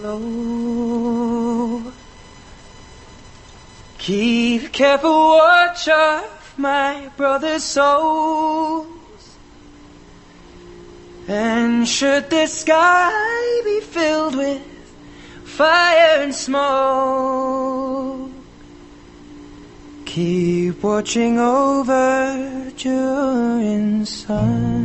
low. Keep careful watch of my brother's souls. And should the sky be filled with fire and smoke, keep watching over during sun.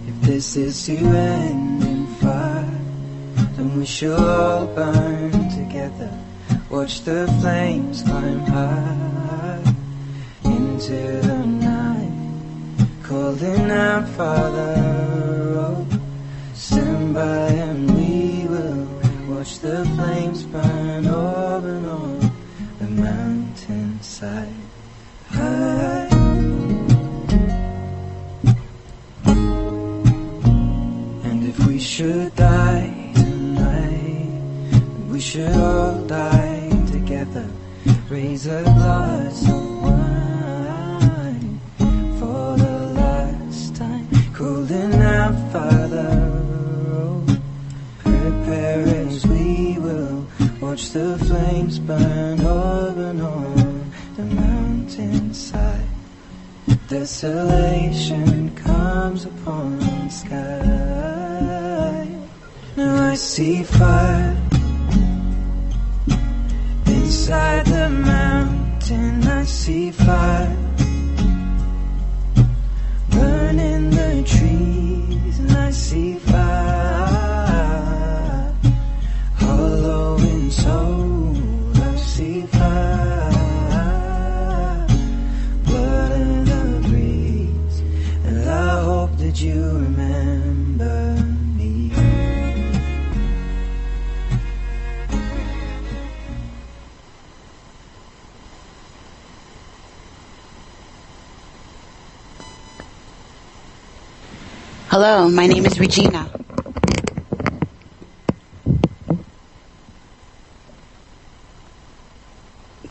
If this is to end in fire, then we shall all burn together. Watch the flames climb high into the night, calling out, Father, oh, stand by and we will watch the flames burn over and on the mountainside. High. And if we should die tonight, we should all die together. Raise a glass of wine for the last time, calling out, Father, oh, prepare as we will watch the flames burn over and on the mountainside. Desolation comes upon the sky. Now I see fire inside the mountain. I see fire burning the trees, and I see fire hollow in soul. I see fire, blood in the breeze, and I hope that you remember me. Hello, my name is Regina.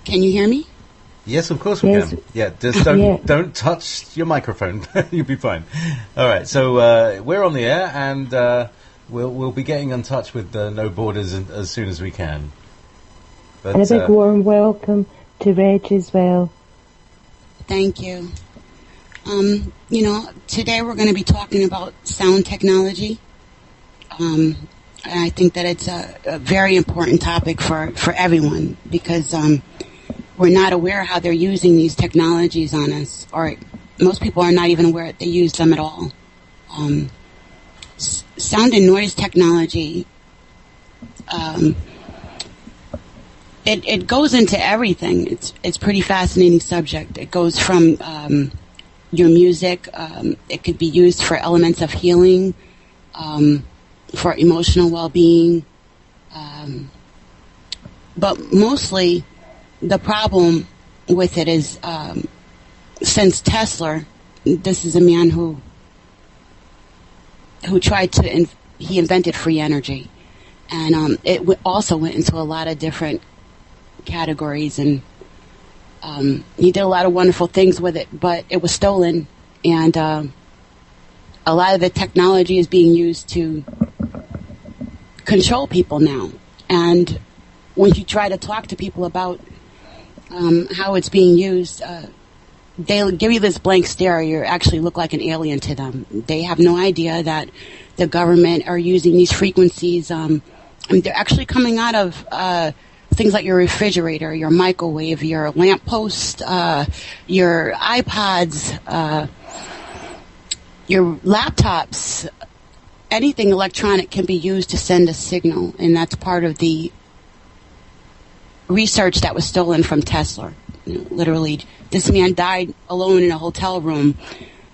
Can you hear me? Yes, of course we can. Yeah, just don't touch your microphone. You'll be fine. All right, so we're on the air, and we'll be getting in touch with No Borders as soon as we can. But, and a big warm welcome to Reg as well. Thank you. Today we're going to be talking about sound technology. And I think that it's a very important topic for everyone, because we're not aware how they're using these technologies on us, or most people are not even aware that they use them at all. Sound and noise technology, it goes into everything. It's pretty fascinating subject. It goes from your music. It could be used for elements of healing, for emotional well-being, but mostly the problem with it is, since Tesla, this is a man who tried to he invented free energy, and it also went into a lot of different categories, and he did a lot of wonderful things with it, but it was stolen, and a lot of the technology is being used to control people now. And when you try to talk to people about how it's being used, they'll give you this blank stare. You actually look like an alien to them. They have no idea that the government are using these frequencies. They're actually coming out of things like your refrigerator, your microwave, your lamppost, your iPods, your laptops. Anything electronic can be used to send a signal, and that's part of the research that was stolen from Tesla. Literally, this man died alone in a hotel room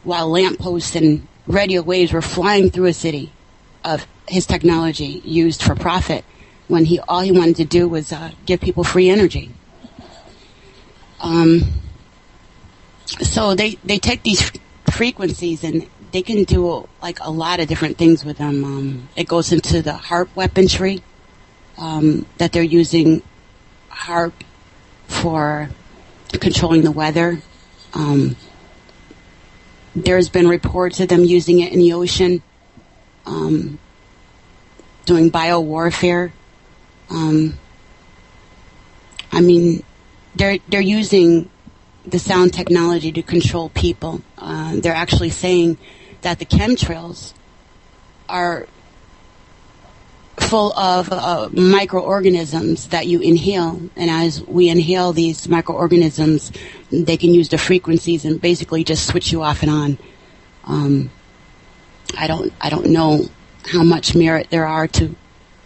while lampposts and radio waves were flying through a city of his technology used for profit, when all he wanted to do was give people free energy. So they take these frequencies and they can do like a lot of different things with them. It goes into the heart weaponry. that they're using HAARP for controlling the weather. There's been reports of them using it in the ocean, doing biowarfare. I mean, they're using the sound technology to control people. They're actually saying that the chemtrails are full of microorganisms that you inhale, and as we inhale these microorganisms, they can use the frequencies and basically just switch you off and on. I don't know how much merit there are to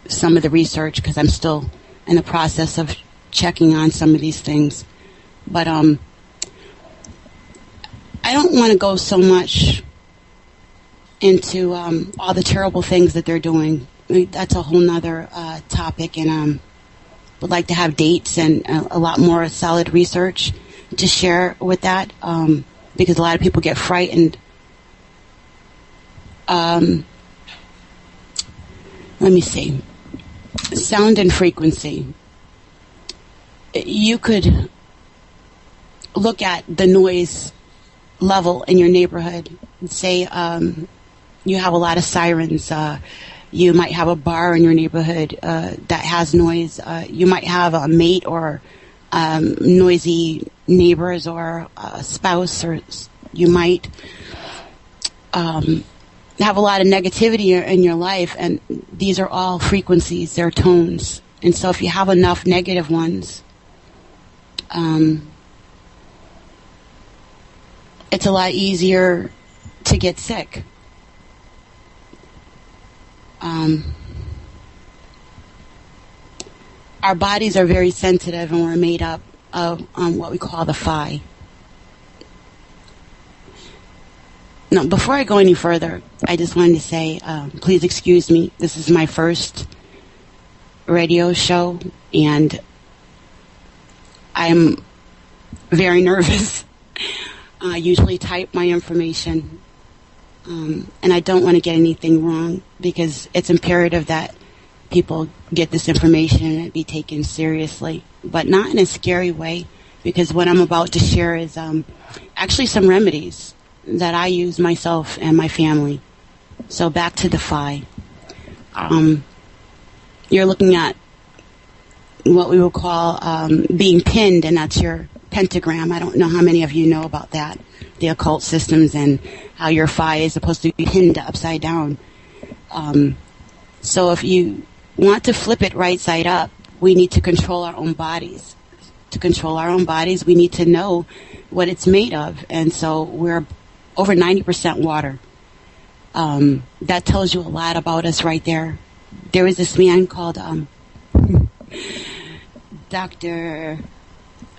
some of the research, because I'm still in the process of checking on some of these things, but I don't want to go so much into all the terrible things that they're doing. That's a whole nother topic, and would like to have dates and a lot more solid research to share with that, because a lot of people get frightened. Let me see. Sound and frequency. You could look at the noise level in your neighborhood and say you have a lot of sirens. You might have a bar in your neighborhood that has noise. You might have a mate or noisy neighbors or a spouse, or you might have a lot of negativity in your life, and these are all frequencies, they're tones. And so if you have enough negative ones, it's a lot easier to get sick. Our bodies are very sensitive, and we're made up of what we call the phi. No, before I go any further, I just wanted to say, please excuse me. This is my first radio show, and I'm very nervous. I usually type my information, and I don't want to get anything wrong, because it's imperative that people get this information and it be taken seriously, but not in a scary way, because what I'm about to share is actually some remedies that I use myself and my family. So back to the phi. You're looking at what we will call being pinned, and that's your pentagram. I don't know how many of you know about that, the occult systems, and how your phi is supposed to be pinned upside down. So if you want to flip it right side up, we need to control our own bodies. To control our own bodies, we need to know what it's made of. And so we're over 90% water. That tells you a lot about us right there. There was this man called Dr.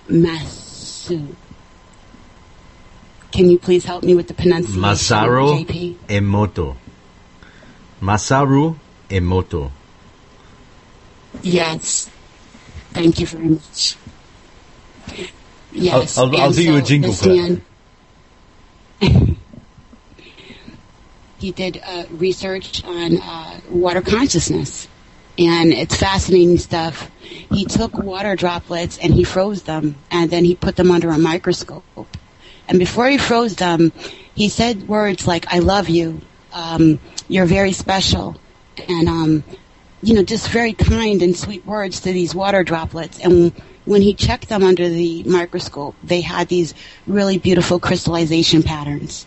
Masu. Can you please help me with the pronunciation? Masaru JP? Emoto. Masaru Emoto. Yes. Thank you very much. Yes. I'll do you a jingle for that. He did research on water consciousness, and it's fascinating stuff. He took water droplets and he froze them, and then he put them under a microscope. And before he froze them, he said words like, "I love you, you're very special," and just very kind and sweet words to these water droplets. And when he checked them under the microscope, they had these really beautiful crystallization patterns.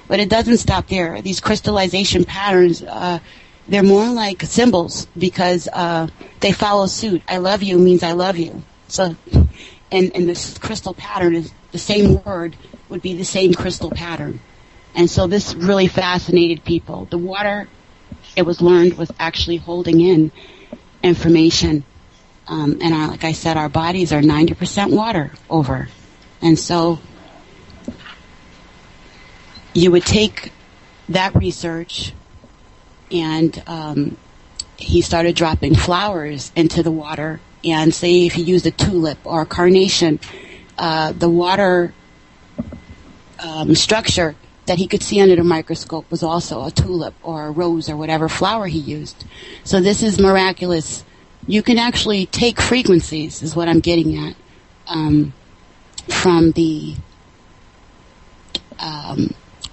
But it doesn't stop there. These crystallization patterns, they're more like symbols, because they follow suit. I love you means I love you. So, and this crystal pattern is the same word would be the same crystal pattern. And so this really fascinated people. The water, it was learned, was actually holding in information. And like I said, our bodies are 90% water over. And so you would take that research, and he started dropping flowers into the water. And say if you used a tulip or a carnation, the water structure that he could see under the microscope was also a tulip or a rose or whatever flower he used. So this is miraculous you can actually take frequencies, is what I'm getting at, from the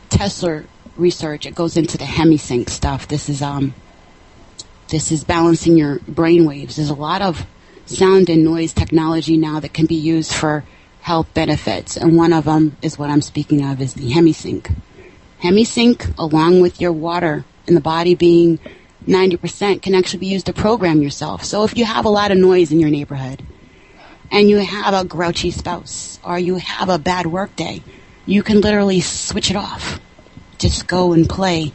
Tesla research. It goes into the hemisync stuff. This is balancing your brain waves. There's a lot of sound and noise technology now that can be used for health benefits, and one of them is what I'm speaking of, is the hemisync. Hemisync, along with your water in the body being 90%, can actually be used to program yourself. So if you have a lot of noise in your neighborhood, and you have a grouchy spouse, or you have a bad work day, you can literally switch it off. Just go and play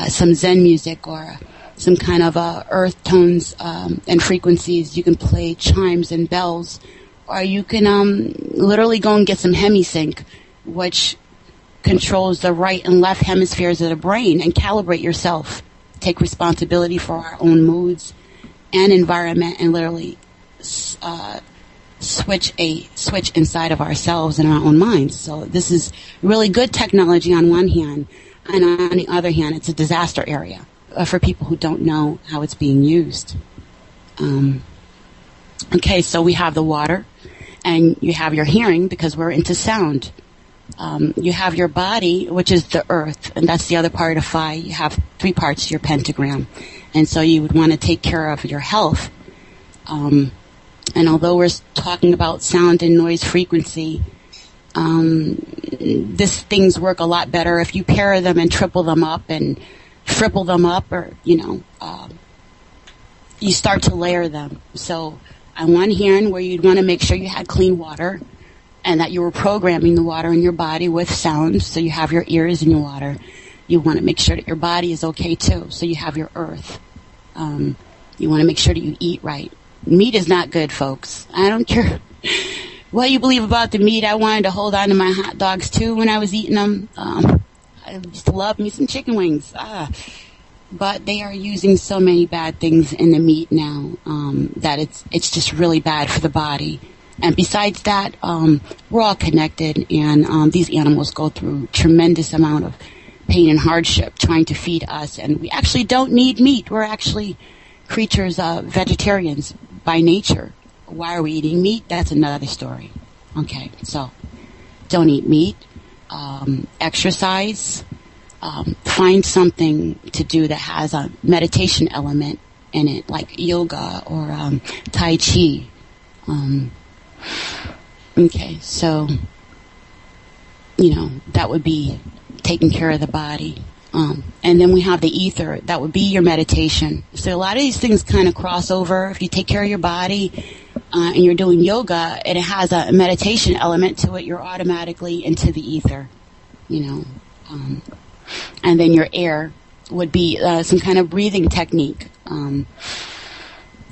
some Zen music or some kind of earth tones and frequencies. You can play chimes and bells, or you can literally go and get some hemisync, which controls the right and left hemispheres of the brain, and calibrate yourself. Take responsibility for our own moods and environment, and literally switch inside of ourselves and our own minds. So this is really good technology on one hand, and on the other hand, it's a disaster area for people who don't know how it's being used. Okay, so we have the water, and you have your hearing, because we're into sound. You have your body, which is the earth, and that's the other part of Phi. You have 3 parts to your pentagram, and so you would want to take care of your health. And although we're talking about sound and noise frequency, these things work a lot better if you pair them and triple them up and triple them up, or, you start to layer them. So on one hand, where you'd want to make sure you had clean water, and that you were programming the water in your body with sound, so you have your ears in your water. You want to make sure that your body is okay too, so you have your earth. You want to make sure that you eat right. Meat is not good, folks. I don't care what you believe about the meat. I wanted to hold on to my hot dogs too when I was eating them. I used to love me some chicken wings. But they are using so many bad things in the meat now that it's just really bad for the body. And besides that, we're all connected, and these animals go through tremendous amount of pain and hardship trying to feed us, and we actually don't need meat. We're actually creatures, vegetarians by nature. Why are we eating meat? That's another story. Okay, so don't eat meat. Exercise. Find something to do that has a meditation element in it, like yoga or Tai Chi. Okay, so, that would be taking care of the body. And then we have the ether. That would be your meditation. So a lot of these things kind of cross over. If you take care of your body and you're doing yoga and it has a meditation element to it, you're automatically into the ether, And then your air would be some kind of breathing technique. And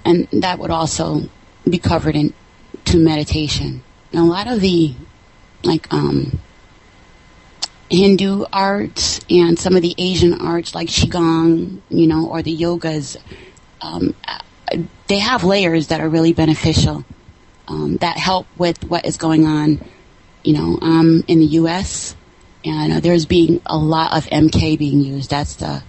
that would also be covered into meditation. And a lot of the, Hindu arts and some of the Asian arts, like Qigong, or the yogas, they have layers that are really beneficial, that help with what is going on, in the U.S., and there's being a lot of MK being used. That's the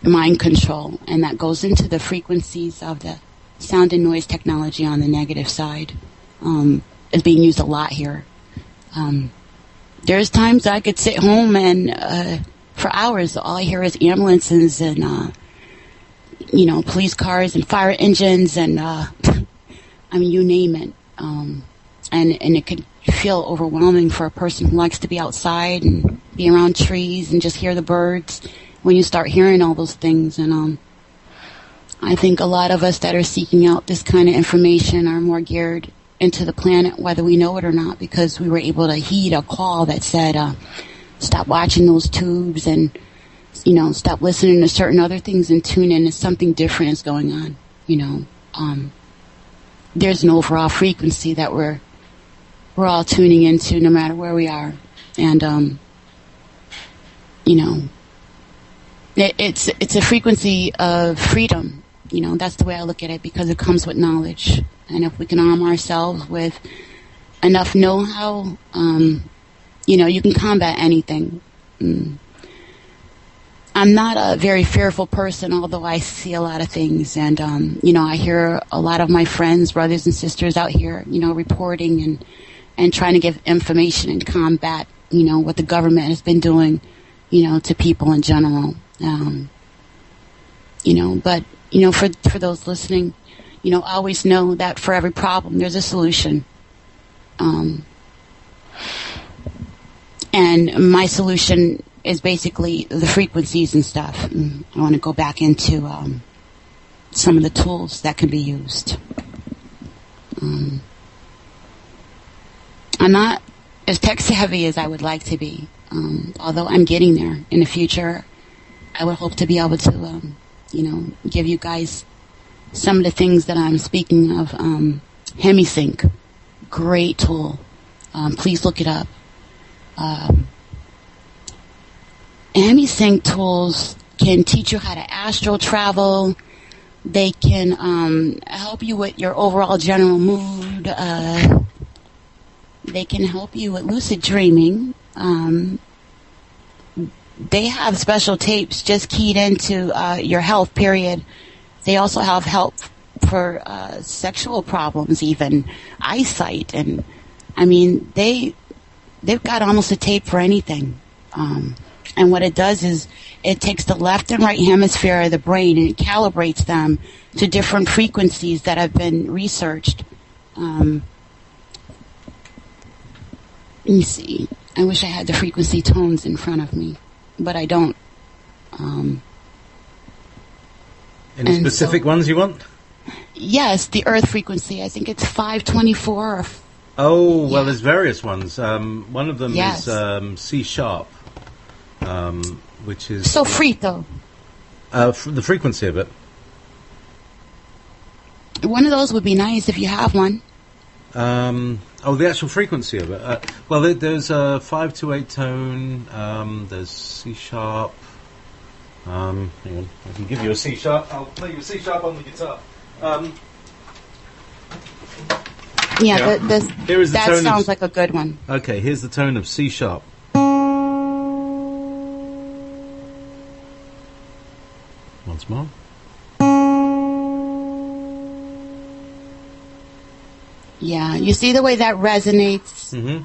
mind control, and that goes into the frequencies of the sound and noise technology on the negative side. Is being used a lot here. There's times I could sit home and for hours all I hear is ambulances and police cars and fire engines and you name it. And it could feel overwhelming for a person who likes to be outside and be around trees and just hear the birds when you start hearing all those things. And I think a lot of us that are seeking out this kind of information are more geared into the planet, whether we know it or not, because we were able to heed a call that said, stop watching those tubes and, stop listening to certain other things and tune in if something different is going on. There's an overall frequency that we're all tuning into no matter where we are. And, it's a frequency of freedom. That's the way I look at it, because it comes with knowledge. And if we can arm ourselves with enough know-how, you can combat anything. On I'm not a very fearful person, although I see a lot of things. And, I hear a lot of my friends, brothers and sisters out here, reporting and trying to give information and combat, what the government has been doing, to people in general. But, for those listening, always know that for every problem, there's a solution. And my solution is basically the frequencies and stuff. I want to go back into some of the tools that can be used. I'm not as tech savvy as I would like to be, although I'm getting there. In the future, I would hope to be able to, give you guys some of the things that I'm speaking of. HemiSync, great tool. Please look it up. HemiSync tools can teach you how to astral travel. They can help you with your overall general mood. They can help you with lucid dreaming. They have special tapes just keyed into your health, period. They also have help for sexual problems, even eyesight. And, they've got almost a tape for anything. And what it does is it takes the left and right hemisphere of the brain and it calibrates them to different frequencies that have been researched. Let me see. I wish I had the frequency tones in front of me, but I don't. Any specific ones you want? Yes, the Earth frequency. I think it's 524. Well, there's various ones. One of them Yes. is C sharp. Which is So frito. The frequency of it. One of those would be nice if you have one. The actual frequency of it. There's a 528 tone. There's C sharp. Hang on, I can give you a C sharp. I'll play you a C sharp on the guitar. Here is the that tone sounds like a good one. Okay, here's the tone of C sharp. Once more. Yeah, you see the way that resonates? Mm-hmm.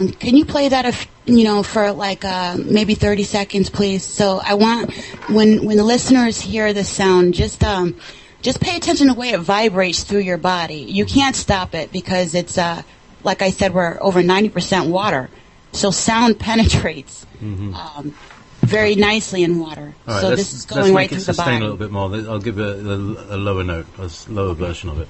Can you play that, for like maybe 30 seconds, please? So I want, when the listeners hear the sound, just pay attention to the way it vibrates through your body. You can't stop it because it's, like I said, we're over 90% water. So sound penetrates. Mm-hmm. Very nicely in water. Right, so this is going right through the body. Let's make it sustain a little bit more. I'll give a lower note, a lower version of it.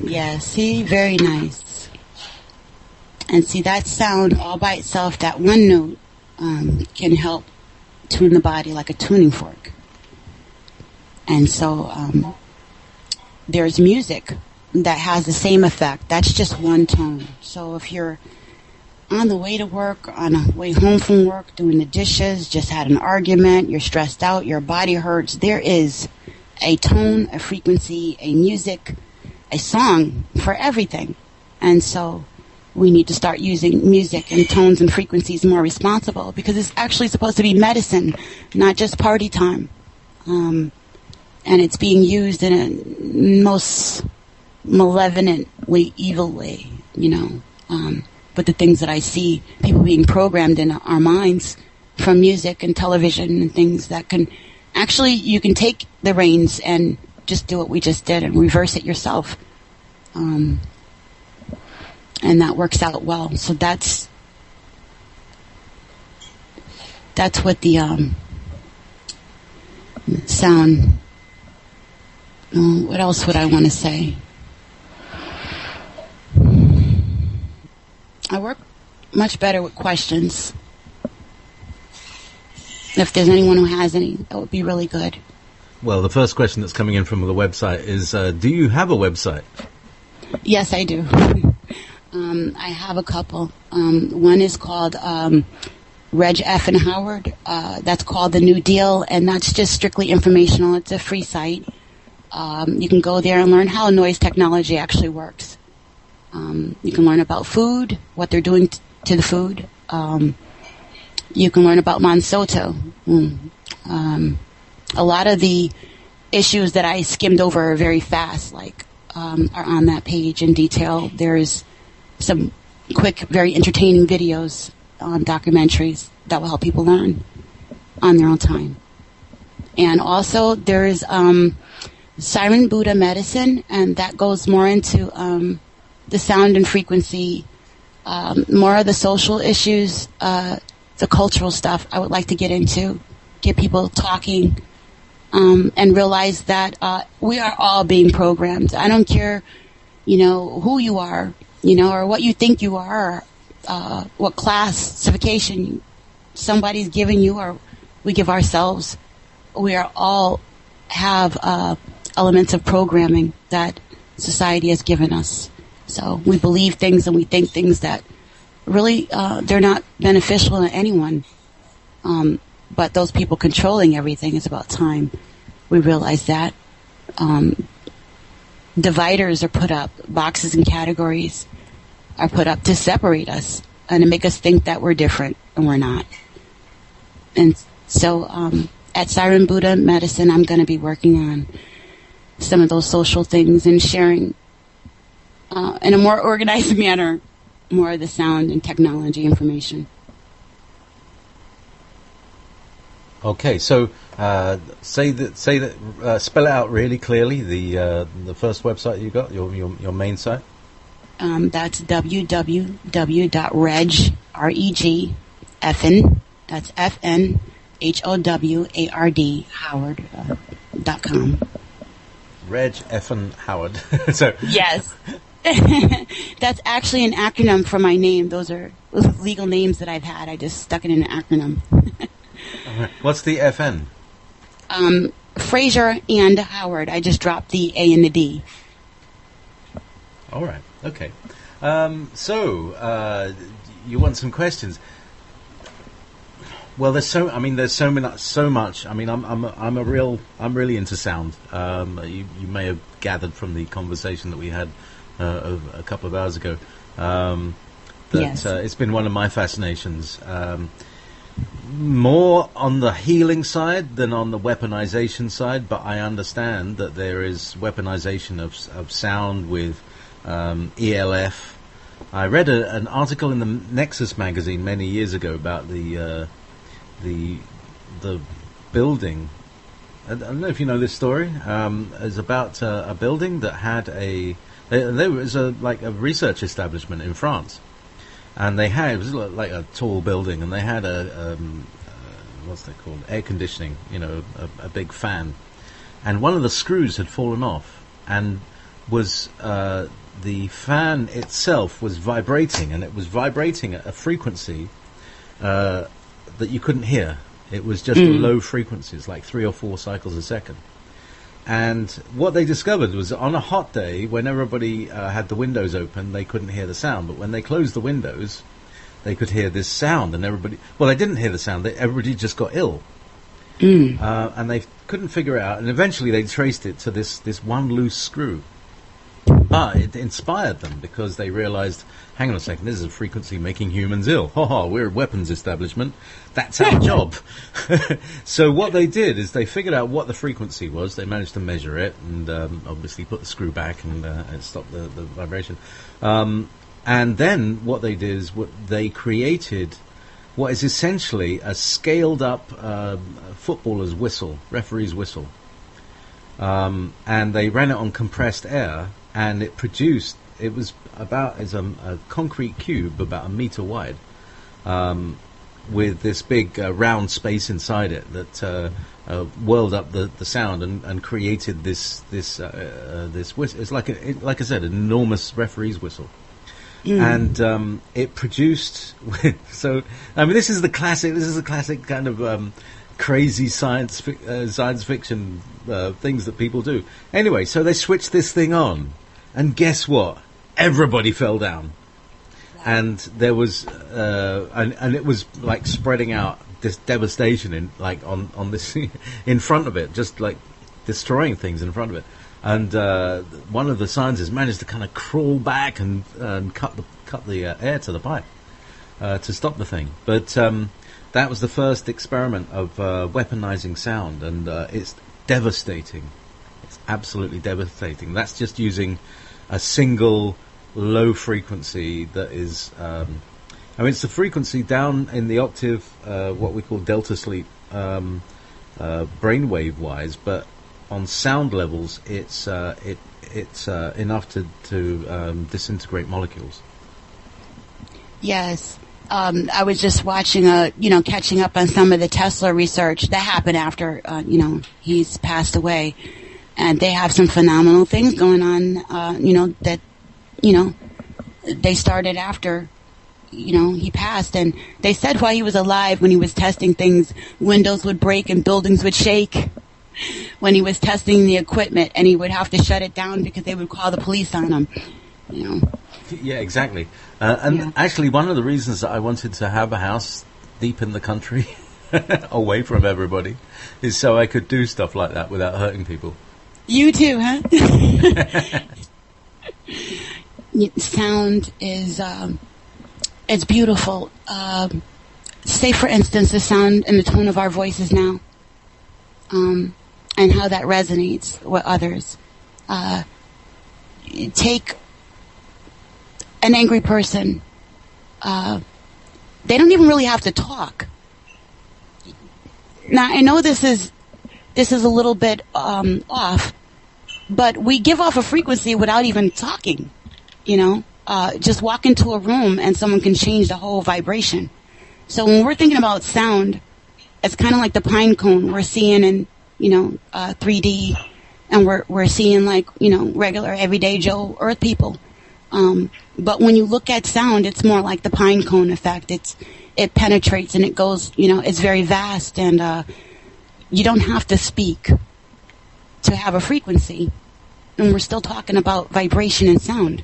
Yeah, see, very nice. And see, that sound all by itself, that one note, can help tune the body like a tuning fork. And so there's music that has the same effect. That's just one tone. So if you're on the way to work, on the way home from work, doing the dishes, just had an argument, you're stressed out, your body hurts, there is a tone, a frequency, a music, a song for everything. And so we need to start using music and tones and frequencies more responsible, because it's actually supposed to be medicine, not just party time. And it's being used in a most malevolent way, evil way, But the things that I see, people being programmed in our minds from music and television and things that can, actually, you can take the reins and just do what we just did and reverse it yourself. And that works out well. So that's what the sound. What else would I want to say? I work much better with questions. if there's anyone who has any, that would be really good. Well, the first question that's coming in from the website is, do you have a website? Yes, I do. I have a couple. One is called Reg F and Howard. That's called The New Deal, and that's just strictly informational. It's a free site. You can go there and learn how noise technology actually works. You can learn about food, what they're doing to the food. You can learn about Monsanto. A lot of the issues that I skimmed over very fast, are on that page in detail. There's some quick, very entertaining videos on documentaries that will help people learn on their own time. And also there's Siren Buddha medicine, and that goes more into the sound and frequency, more of the social issues, the cultural stuff I would like to get into, get people talking, and realize that we are all being programmed. I don't care, who you are, or what you think you are, or what classification somebody's giving you or we give ourselves. We are all have elements of programming that society has given us. So we believe things and we think things that really they're not beneficial to anyone. But those people controlling everything, is about time we realize that. Dividers are put up, boxes and categories are put up to separate us and to make us think that we're different, and we're not. And so at Siren Buddha Medicine, I'm going to be working on some of those social things and sharing in a more organized manner more of the sound and technology information. Okay, so spell it out really clearly. The first website you got, your main site. That's www.regfn. That's FNHOWARD Howard.com. Reg Effin Howard. So yes, that's actually an acronym for my name. Those are legal names that I've had. I just stuck it in an acronym. What's the FN? Fraser and Howard. I just dropped the A and the D. All right. Okay. So you want some questions? Well, there's so much. I mean, I'm really into sound. You may have gathered from the conversation that we had a couple of hours ago. Yes. It's been one of my fascinations. More on the healing side than on the weaponization side, but I understand that there is weaponization of sound with ELF. I read an article in the Nexus magazine many years ago about the building. I don't know if you know this story. It's about a building that had there was a research establishment in France. And it was like a tall building, and they had what's that called? Air conditioning, a big fan. And one of the screws had fallen off, and was the fan itself was vibrating, and it was vibrating at a frequency that you couldn't hear. It was just a low frequency. It's like 3 or 4 cycles a second. And what they discovered was that on a hot day, when everybody had the windows open, they couldn't hear the sound. But when they closed the windows, they could hear this sound. And they didn't hear the sound. Everybody just got ill. And they couldn't figure it out. And eventually they traced it to this one loose screw. But it inspired them, because they realized, hang on a second, this is a frequency making humans ill. We're a weapons establishment. That's our job. So what they did is they figured out what the frequency was. They managed to measure it and obviously put the screw back and stop the vibration. And then what they did is they created what is essentially a scaled up footballer's whistle, referee's whistle. And they ran it on compressed air, and it was about as a concrete cube about 1 meter wide, with this big round space inside it that whirled up the sound and created this whistle. It's like I said, an enormous referee's whistle. And it produced. So I mean, this is the classic kind of crazy science fiction things that people do. Anyway, so they switched this thing on, and guess what? Everybody fell down, and there was and it was like spreading out this devastation in like on this in front of it, just like destroying things in front of it. And one of the scientists managed to kind of crawl back and cut the air to the pipe to stop the thing. But that was the first experiment of weaponizing sound, and it's devastating. It's absolutely devastating. That's just using a single low frequency that is... I mean, it's the frequency down in the octave, what we call delta sleep, brainwave-wise, but on sound levels, it's enough to disintegrate molecules. Yes. I was just watching catching up on some of the Tesla research that happened after, he's passed away. And they have some phenomenal things going on, that, they started after, he passed. And they said while he was alive, when he was testing things, windows would break and buildings would shake. When he was testing the equipment, and he would have to shut it down because they would call the police on him, Yeah, exactly. Actually, one of the reasons that I wanted to have a house deep in the country, away from everybody, is so I could do stuff like that without hurting people. You too, huh? Sound is, it's beautiful. Say, for instance, the sound and the tone of our voices now, and how that resonates with others. Take an angry person. They don't even really have to talk. Now, I know this is a little bit off, but we give off a frequency without even talking. Just walk into a room and someone can change the whole vibration. So when we're thinking about sound, it's kind of like the pine cone we're seeing in 3D, and we're seeing like regular everyday Joe Earth people. But when you look at sound, it's more like the pine cone effect. It penetrates and it goes, it's very vast, and you don't have to speak to have a frequency. And we're still talking about vibration and sound.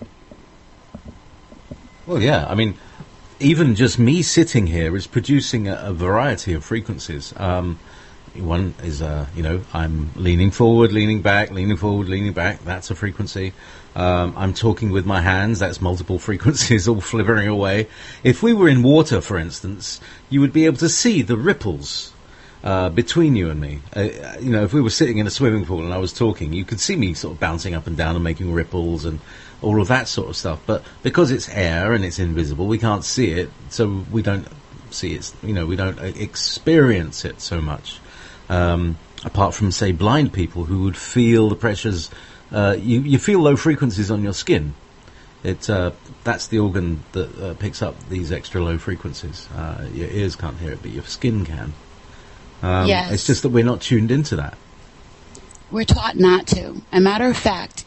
Well, yeah, I mean, even just me sitting here is producing a variety of frequencies. One is, I'm leaning forward, leaning back, leaning forward, leaning back. That's a frequency. I'm talking with my hands. That's multiple frequencies all flivering away. If we were in water, for instance, you would be able to see the ripples between you and me. If we were sitting in a swimming pool and I was talking, you could see me sort of bouncing up and down and making ripples and all of that sort of stuff. But because it's air and it's invisible, we can't see it, so we don't see it. We don't experience it so much. Apart from, say, blind people who would feel the pressures. You feel low frequencies on your skin. That's the organ that picks up these extra low frequencies. Your ears can't hear it, but your skin can. Yes. It's just that we're not tuned into that. We're taught not to. A matter of fact,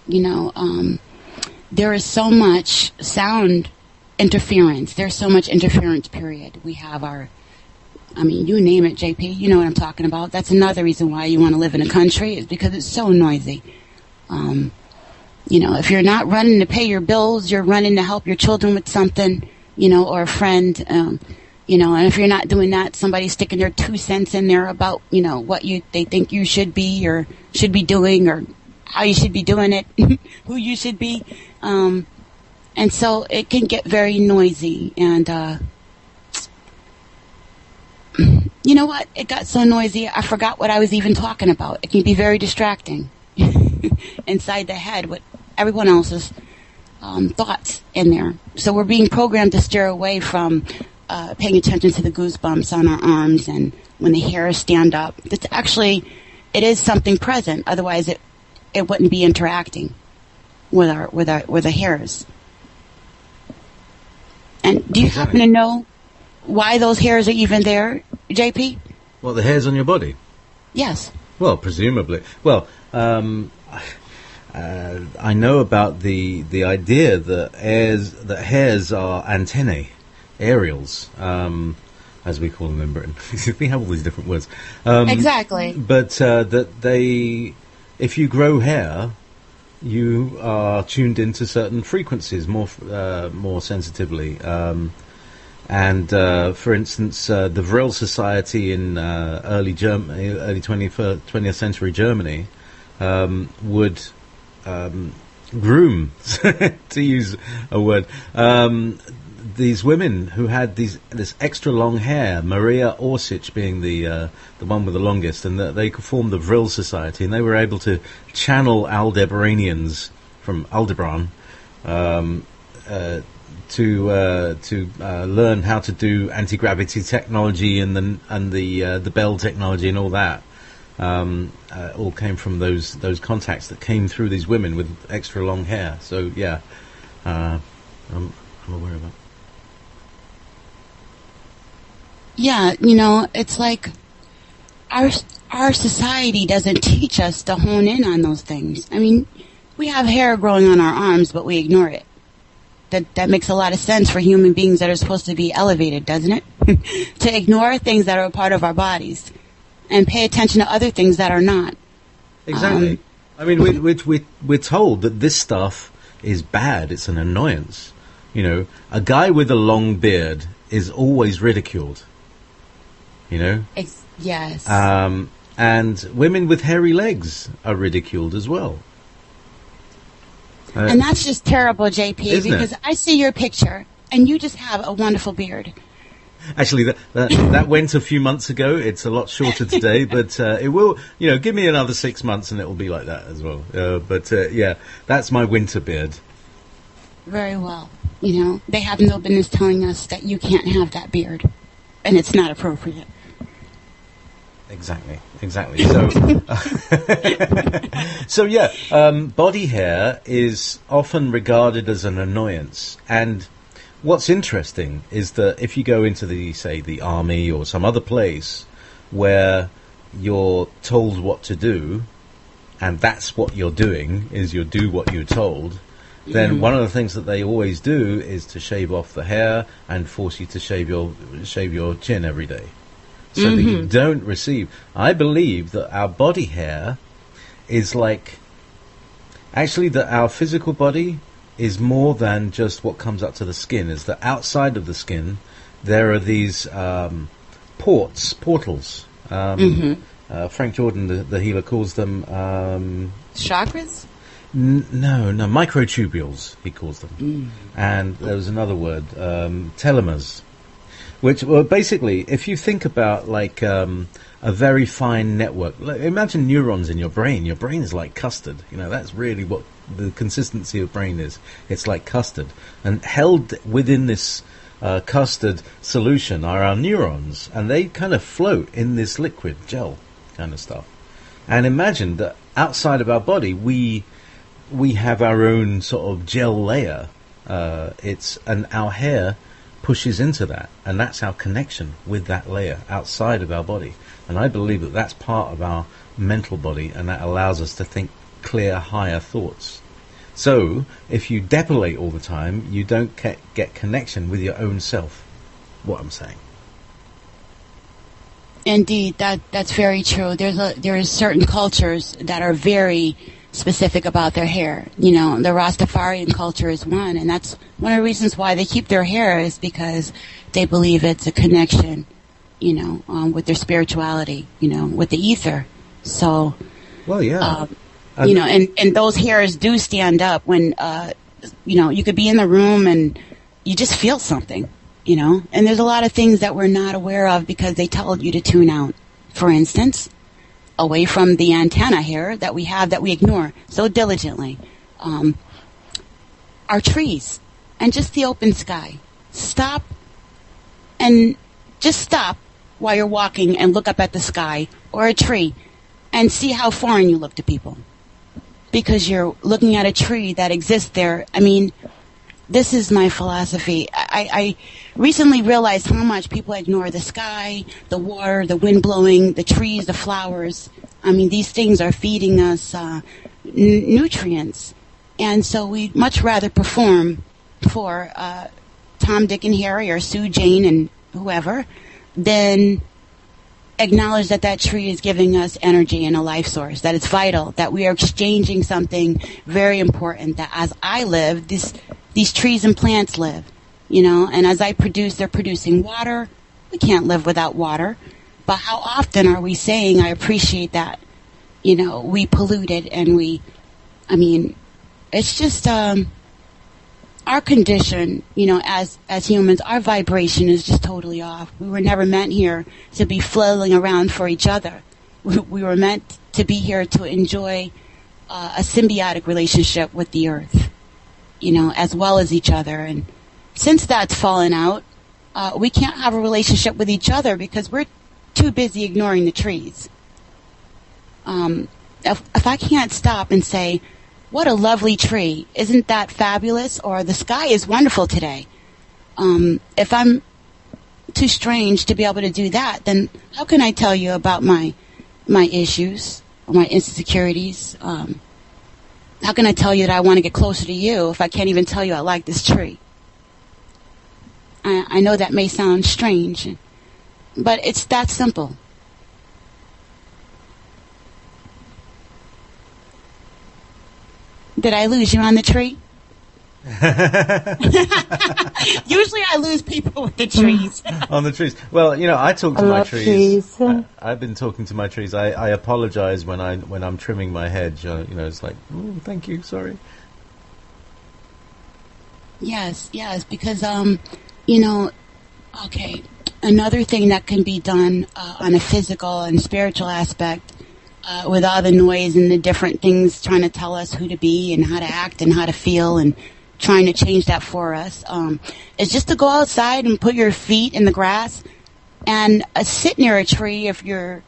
there is so much sound interference. There's so much interference, period. We have you name it, JP, you know what I'm talking about. That's another reason why you want to live in a country, is because it's so noisy. If you're not running to pay your bills, you're running to help your children with something, or a friend, and if you're not doing that, somebody's sticking their 2 cents in there about, what they think you should be or should be doing, or how you should be doing it, who you should be. And so it can get very noisy, and, you know what? It got so noisy, I forgot what I was even talking about. It can be very distracting inside the head with everyone else's thoughts in there. So we're being programmed to steer away from paying attention to the goosebumps on our arms and when the hairs stand up. It is something present. Otherwise, it wouldn't be interacting with the hairs. And do you happen to know why those hairs are even there, JP? Well, the hairs on your body? Yes. Well, presumably. Well, I know about the idea that hairs are antennae, aerials. as we call them in Britain. We have all these different words. Exactly. But that if you grow hair, you are tuned into certain frequencies more sensitively. And for instance, the Vril Society in early 20th century Germany would groom, to use a word, these women who had this extra long hair, Maria Orsic being the one with the longest, and that they could form the Vril Society, and they were able to channel Aldebaranians from Aldebaran to learn how to do anti-gravity technology and the Bell technology and all that. All came from those contacts that came through these women with extra long hair. So yeah, I'm aware of that. Yeah, it's like our society doesn't teach us to hone in on those things. I mean, we have hair growing on our arms, but we ignore it. That makes a lot of sense for human beings that are supposed to be elevated, doesn't it? To ignore things that are a part of our bodies and pay attention to other things that are not. Exactly. I mean, we're told that this stuff is bad. It's an annoyance. A guy with a long beard is always ridiculed. Yes. And women with hairy legs are ridiculed as well. And that's just terrible, JP, because I see your picture, and you just have a wonderful beard. Actually, that went a few months ago. It's a lot shorter today, but it will, give me another 6 months and it will be like that as well. But yeah, that's my winter beard. Very well. They have no business telling us that you can't have that beard, and it's not appropriate. Exactly. So yeah, body hair is often regarded as an annoyance. And what's interesting is that if you go into the army or some other place where you're told what to do, and that's what you're doing, is you do what you're told, then one of the things that they always do is to shave off the hair and force you to shave your chin every day. So that you don't receive. I believe that our body hair is actually that our physical body is more than just what comes up to the skin. Is that outside of the skin there are these portals. Frank Jordan, the healer, calls them chakras. No, microtubules. He calls them. And there was another word, telomeres. Which, well, basically, if you think about a very fine network, imagine neurons in your brain. Your brain is like custard. That's really what the consistency of brain is. It's like custard, and held within this custard solution are our neurons, and they kind of float in this liquid gel kind of stuff. And imagine that outside of our body, we have our own sort of gel layer. And our hair pushes into that, and that's our connection with that layer outside of our body. And I believe that that's part of our mental body, and that allows us to think clear, higher thoughts. So if you depilate all the time, you don't get connection with your own self. What I'm saying. Indeed, that's very true. There is certain cultures that are very specific about their hair. The Rastafarian culture is one, and that's one of the reasons why they keep their hair, is because they believe it's a connection, with their spirituality, with the ether. So, well, yeah, and those hairs do stand up when, you could be in the room and you just feel something, and there's a lot of things that we're not aware of because they told you to tune out. For instance, away from the antenna hair that we have that we ignore so diligently. Our trees and just the open sky. Stop while you're walking and look up at the sky or a tree and see how foreign you look to people. Because you're looking at a tree that exists there. I mean, this is my philosophy. I recently realized how much people ignore the sky, the water, the wind blowing, the trees, the flowers. I mean, these things are feeding us nutrients. And so we'd much rather perform for Tom, Dick, and Harry, or Sue, Jane, and whoever, then acknowledge that that tree is giving us energy and a life source, that it's vital, that we are exchanging something very important, that as I live, these trees and plants live, you know, and as I produce, they're producing water. We can't live without water. But how often are we saying, I appreciate that, you know, we polluted and it's just, our condition, you know, as humans, our vibration is just totally off. We were never meant here to be flailing around for each other. We were meant to be here to enjoy a symbiotic relationship with the earth, you know, as well as each other. And since that's fallen out, we can't have a relationship with each other because we're too busy ignoring the trees. If I can't stop and say, what a lovely tree. Isn't that fabulous? Or the sky is wonderful today. If I'm too strange to be able to do that, then how can I tell you about my issues, or my insecurities? How can I tell you that I want to get closer to you if I can't even tell you I like this tree? I know that may sound strange, but it's that simple. Did I lose you on the tree? Usually I lose people with the trees. On the trees. Well, you know, I talk to my trees. I've been talking to my trees. I apologize when I'm trimming my hedge. You know, it's like, thank you, sorry. Yes, because, you know, okay, another thing that can be done on a physical and spiritual aspect with all the noise and the different things trying to tell us who to be and how to act and how to feel and trying to change that for us, is just to go outside and put your feet in the grass and sit near a tree if you're,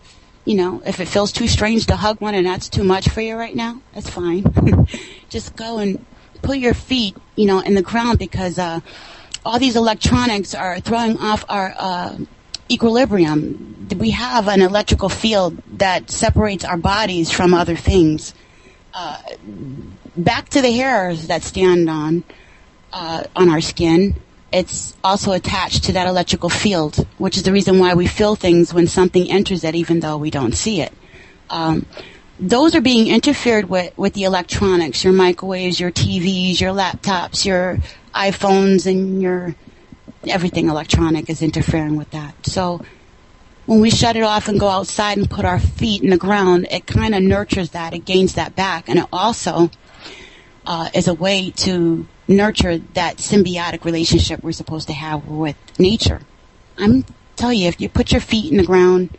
you know, if it feels too strange to hug one and that's too much for you right now, that's fine. Just go and put your feet, you know, in the ground because all these electronics are throwing off our equilibrium. We have an electrical field that separates our bodies from other things. Back to the hairs that stand on our skin, it's also attached to that electrical field, which is the reason why we feel things when something enters it, even though we don't see it. Those are being interfered with the electronics, your microwaves, your TVs, your laptops, your iPhones, and your everything electronic is interfering with that. So when we shut it off and go outside and put our feet in the ground, it kind of nurtures that. It gains that back. And it also is a way to nurture that symbiotic relationship we're supposed to have with nature. I'm telling you, if you put your feet in the ground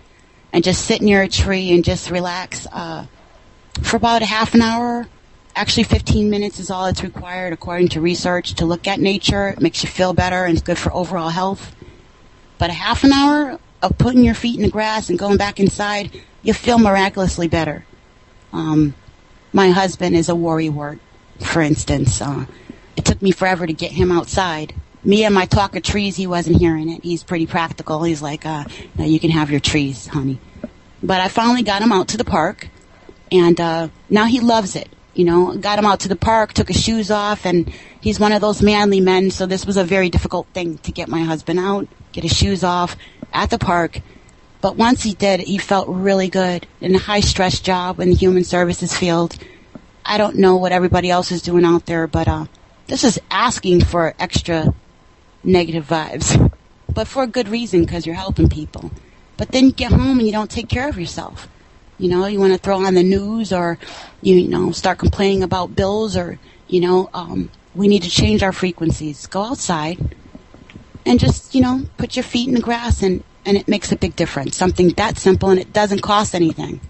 and just sit near a tree and just relax for about a half an hour, actually 15 minutes is all it's required according to research to look at nature. It makes you feel better and it's good for overall health. But a half an hour of putting your feet in the grass and going back inside, you'll feel miraculously better. My husband is a worrywart, for instance. It took me forever to get him outside. Me and my talk of trees, he wasn't hearing it. He's pretty practical. He's like, no, you can have your trees, honey. But I finally got him out to the park, and now he loves it. You know, got him out to the park, took his shoes off, and he's one of those manly men, so this was a very difficult thing to get my husband out, get his shoes off at the park. But once he did, he felt really good in a high-stress job in the human services field. I don't know what everybody else is doing out there, but this is asking for extra negative vibes. But for a good reason, because you're helping people. But then you get home and you don't take care of yourself. You know, you want to throw on the news or, you know, start complaining about bills or, you know, we need to change our frequencies. Go outside and just, you know, put your feet in the grass and it makes a big difference. Something that simple and it doesn't cost anything.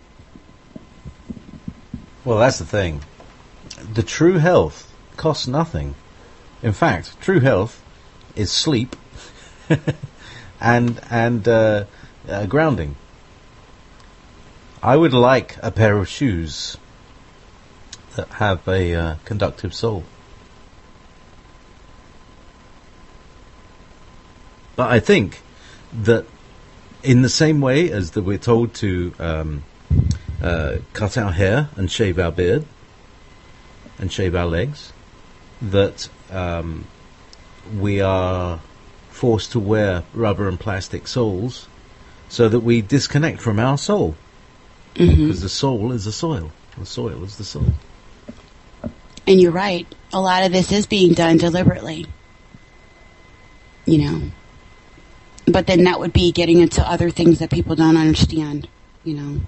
Well, that's the thing. The true health costs nothing. In fact, true health is sleep and grounding. I would like a pair of shoes that have a conductive sole. But I think that in the same way as that we're told to cut our hair and shave our beard and shave our legs, that we are forced to wear rubber and plastic soles so that we disconnect from our soul. Because the soul is the soil. The soil is the soul. And you're right. A lot of this is being done deliberately. You know. But then that would be getting into other things that people don't understand, you know.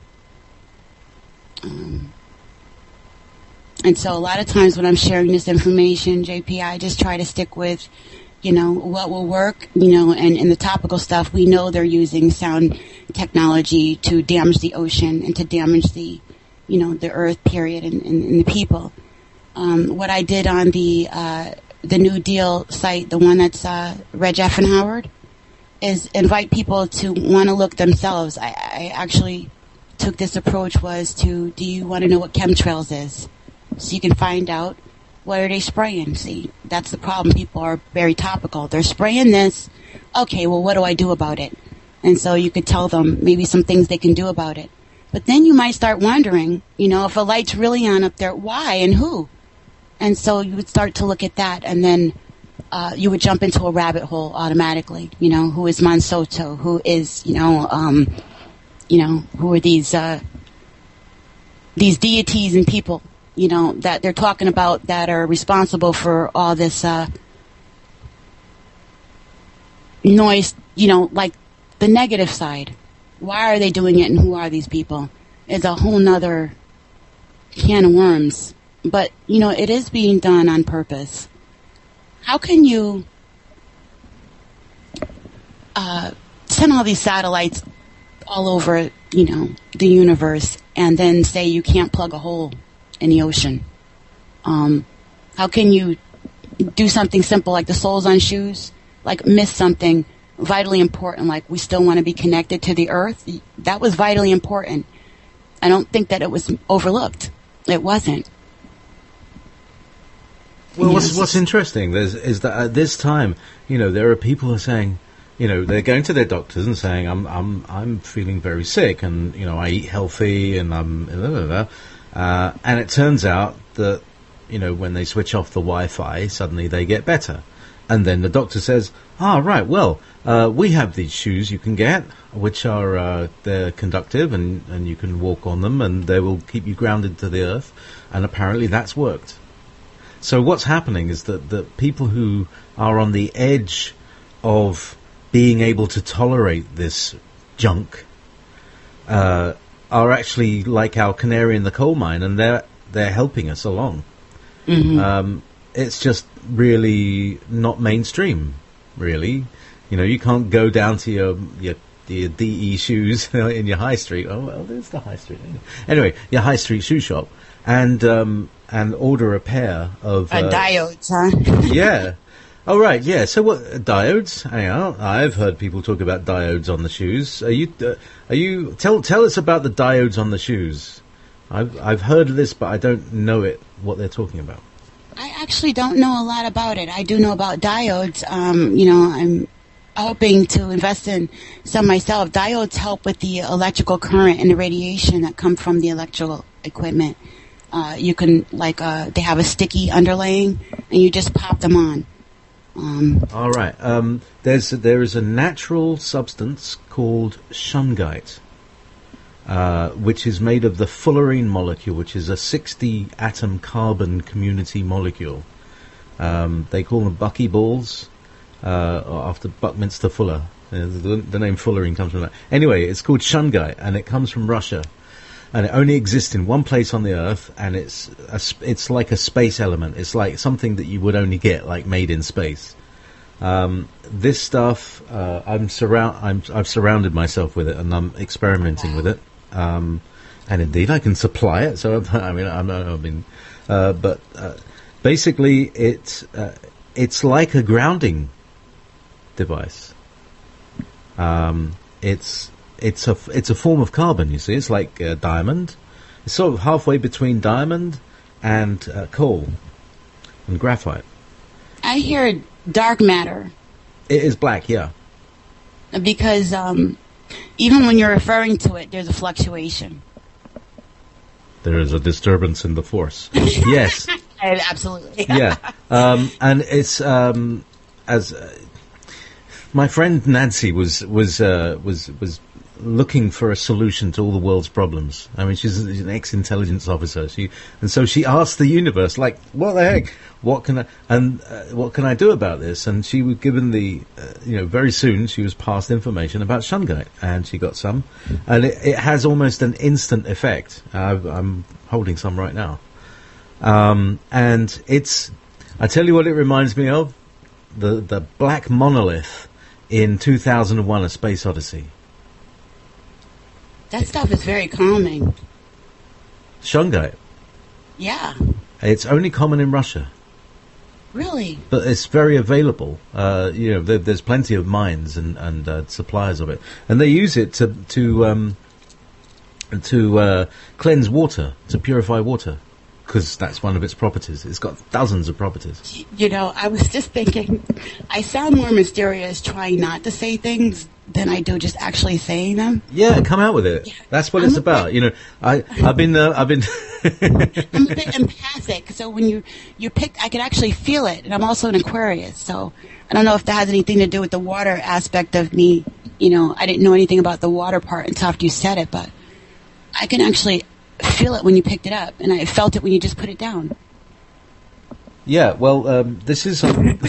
And so a lot of times when I'm sharing this information, JP, I just try to stick with, you know, what will work, you know, and in the topical stuff, we know they're using sound technology to damage the ocean and to damage the, you know, the earth, period, and the people. What I did on the New Deal site, the one that's Reg Effenhoward, is invite people to want to look themselves. I actually took this approach was to, do you want to know what chemtrails is? So you can find out, what are they spraying? See, that's the problem. People are very topical. They're spraying this. Okay, well, what do I do about it? And so you could tell them maybe some things they can do about it. But then you might start wondering, you know, if a light's really on up there, why and who? And so you would start to look at that, and then you would jump into a rabbit hole automatically. You know, who is Monsanto? Who is, you know, who are these deities and people, you know, that they're talking about that are responsible for all this noise, you know, like the negative side. Why are they doing it, and who are these people? It's a whole nother can of worms. But, you know, it is being done on purpose. How can you send all these satellites all over, you know, the universe and then say you can't plug a hole in the ocean? How can you do something simple like the soles on shoes, like miss something vitally important, like we still want to be connected to the earth? That was vitally important. I don't think that it was overlooked. It wasn't. Well, what's interesting is that at this time, you know, there are people who are saying, you know, they're going to their doctors and saying, I'm feeling very sick, and you know, I eat healthy, and and it turns out that, you know, when they switch off the Wi-Fi, suddenly they get better, and then the doctor says, right, well, we have these shoes you can get, which are they're conductive, and you can walk on them, and they will keep you grounded to the earth, and apparently that's worked. So what's happening is that the people who are on the edge of being able to tolerate this junk are actually like our canary in the coal mine, and they're helping us along. It's just really not mainstream, really. You know, you can't go down to your DE shoes in your high street. Oh, well, there's the high street. Anyway, your high street shoe shop, and order a pair of diodes, huh? Yeah. Oh, right. Yeah. So what diodes? Hang on. I've heard people talk about diodes on the shoes. Are you? Tell us about the diodes on the shoes. I've heard of this, but I don't know what they're talking about. I actually don't know a lot about it. I do know about diodes. You know, I'm hoping to invest in some myself. Diodes help with the electrical current and the radiation that come from the electrical equipment. You can, like, they have a sticky underlaying, and you just pop them on. All right. There is a natural substance called shungite, which is made of the fullerene molecule, which is a 60-atom carbon community molecule. They call them buckyballs, after Buckminster Fuller. The name fullerene comes from that. Anyway, it's called shungite, and it comes from Russia. And it only exists in one place on the Earth, and it's like a space element. It's like something that you would only get, like, made in space. This stuff, I've surrounded myself with it, and I'm experimenting with it. And indeed, I can supply it. So basically, it's like a grounding device. It's a form of carbon, you see. It's like diamond. It's sort of halfway between diamond and coal and graphite. I hear dark matter. It is black, yeah. Because even when you're referring to it, there's a fluctuation. There is a disturbance in the force. Yes. Absolutely. Yeah. And it's as my friend Nancy was looking for a solution to all the world's problems. I mean, she's an ex-intelligence officer. So she asked the universe, like, what the heck? What can I do about this? And she was given very soon she was passed information about shungite, and she got some, and it has almost an instant effect. I'm holding some right now, and I tell you what it reminds me of, the black monolith in 2001: A Space Odyssey. That stuff is very calming. Shungite. Yeah. It's only common in Russia. Really? But it's very available. There's plenty of mines and suppliers of it, and they use it to cleanse water, to purify water, because that's one of its properties. It's got dozens of properties. I was just thinking, I sound more mysterious trying not to say things than I do just actually saying them. Yeah, come out with it. Yeah. That's what it's about. I've been I'm a bit empathic, so when you pick, I could actually feel it, and I'm also an Aquarius, so I don't know if that has anything to do with the water aspect of me. I didn't know anything about the water part until after you said it, but I can actually feel it when you picked it up, and I felt it when you just put it down. Yeah, well, this is all right,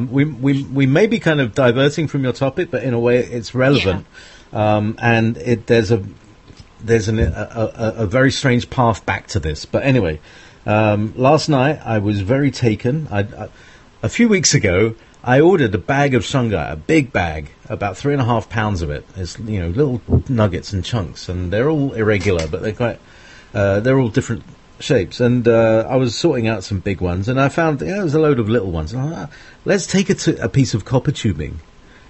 we may be kind of diverting from your topic, but in a way it's relevant, and there's a very strange path back to this. But anyway, last night I was very taken. A few weeks ago, I ordered a bag of shungite, a big bag, about 3.5 pounds of it. It's little nuggets and chunks, and they're all irregular, but they're all different shapes. And I was sorting out some big ones, and I found there's a load of little ones. And let's take a piece of copper tubing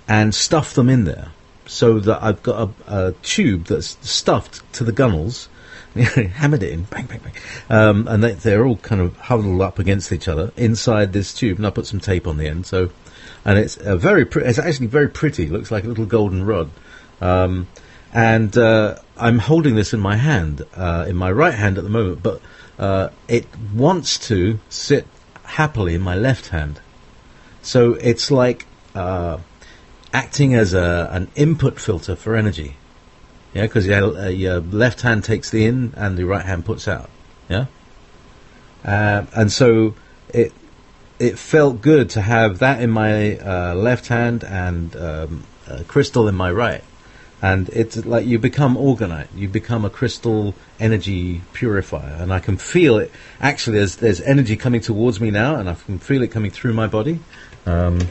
and stuff them in there, so that I've got a tube that's stuffed to the gunnels. Hammered it in, bang, bang, bang, and they're all kind of huddled up against each other inside this tube. And I put some tape on the end, and it's it's actually very pretty. It looks like a little golden rod. And I'm holding this in my hand, in my right hand at the moment, but it wants to sit happily in my left hand. So it's like acting as an input filter for energy. Yeah, because your left hand takes the in and the right hand puts out. Yeah, and so it felt good to have that in my left hand and a crystal in my right. And it's like you become organite. You become a crystal energy purifier. And I can feel it. Actually, there's energy coming towards me now, and I can feel it coming through my body. As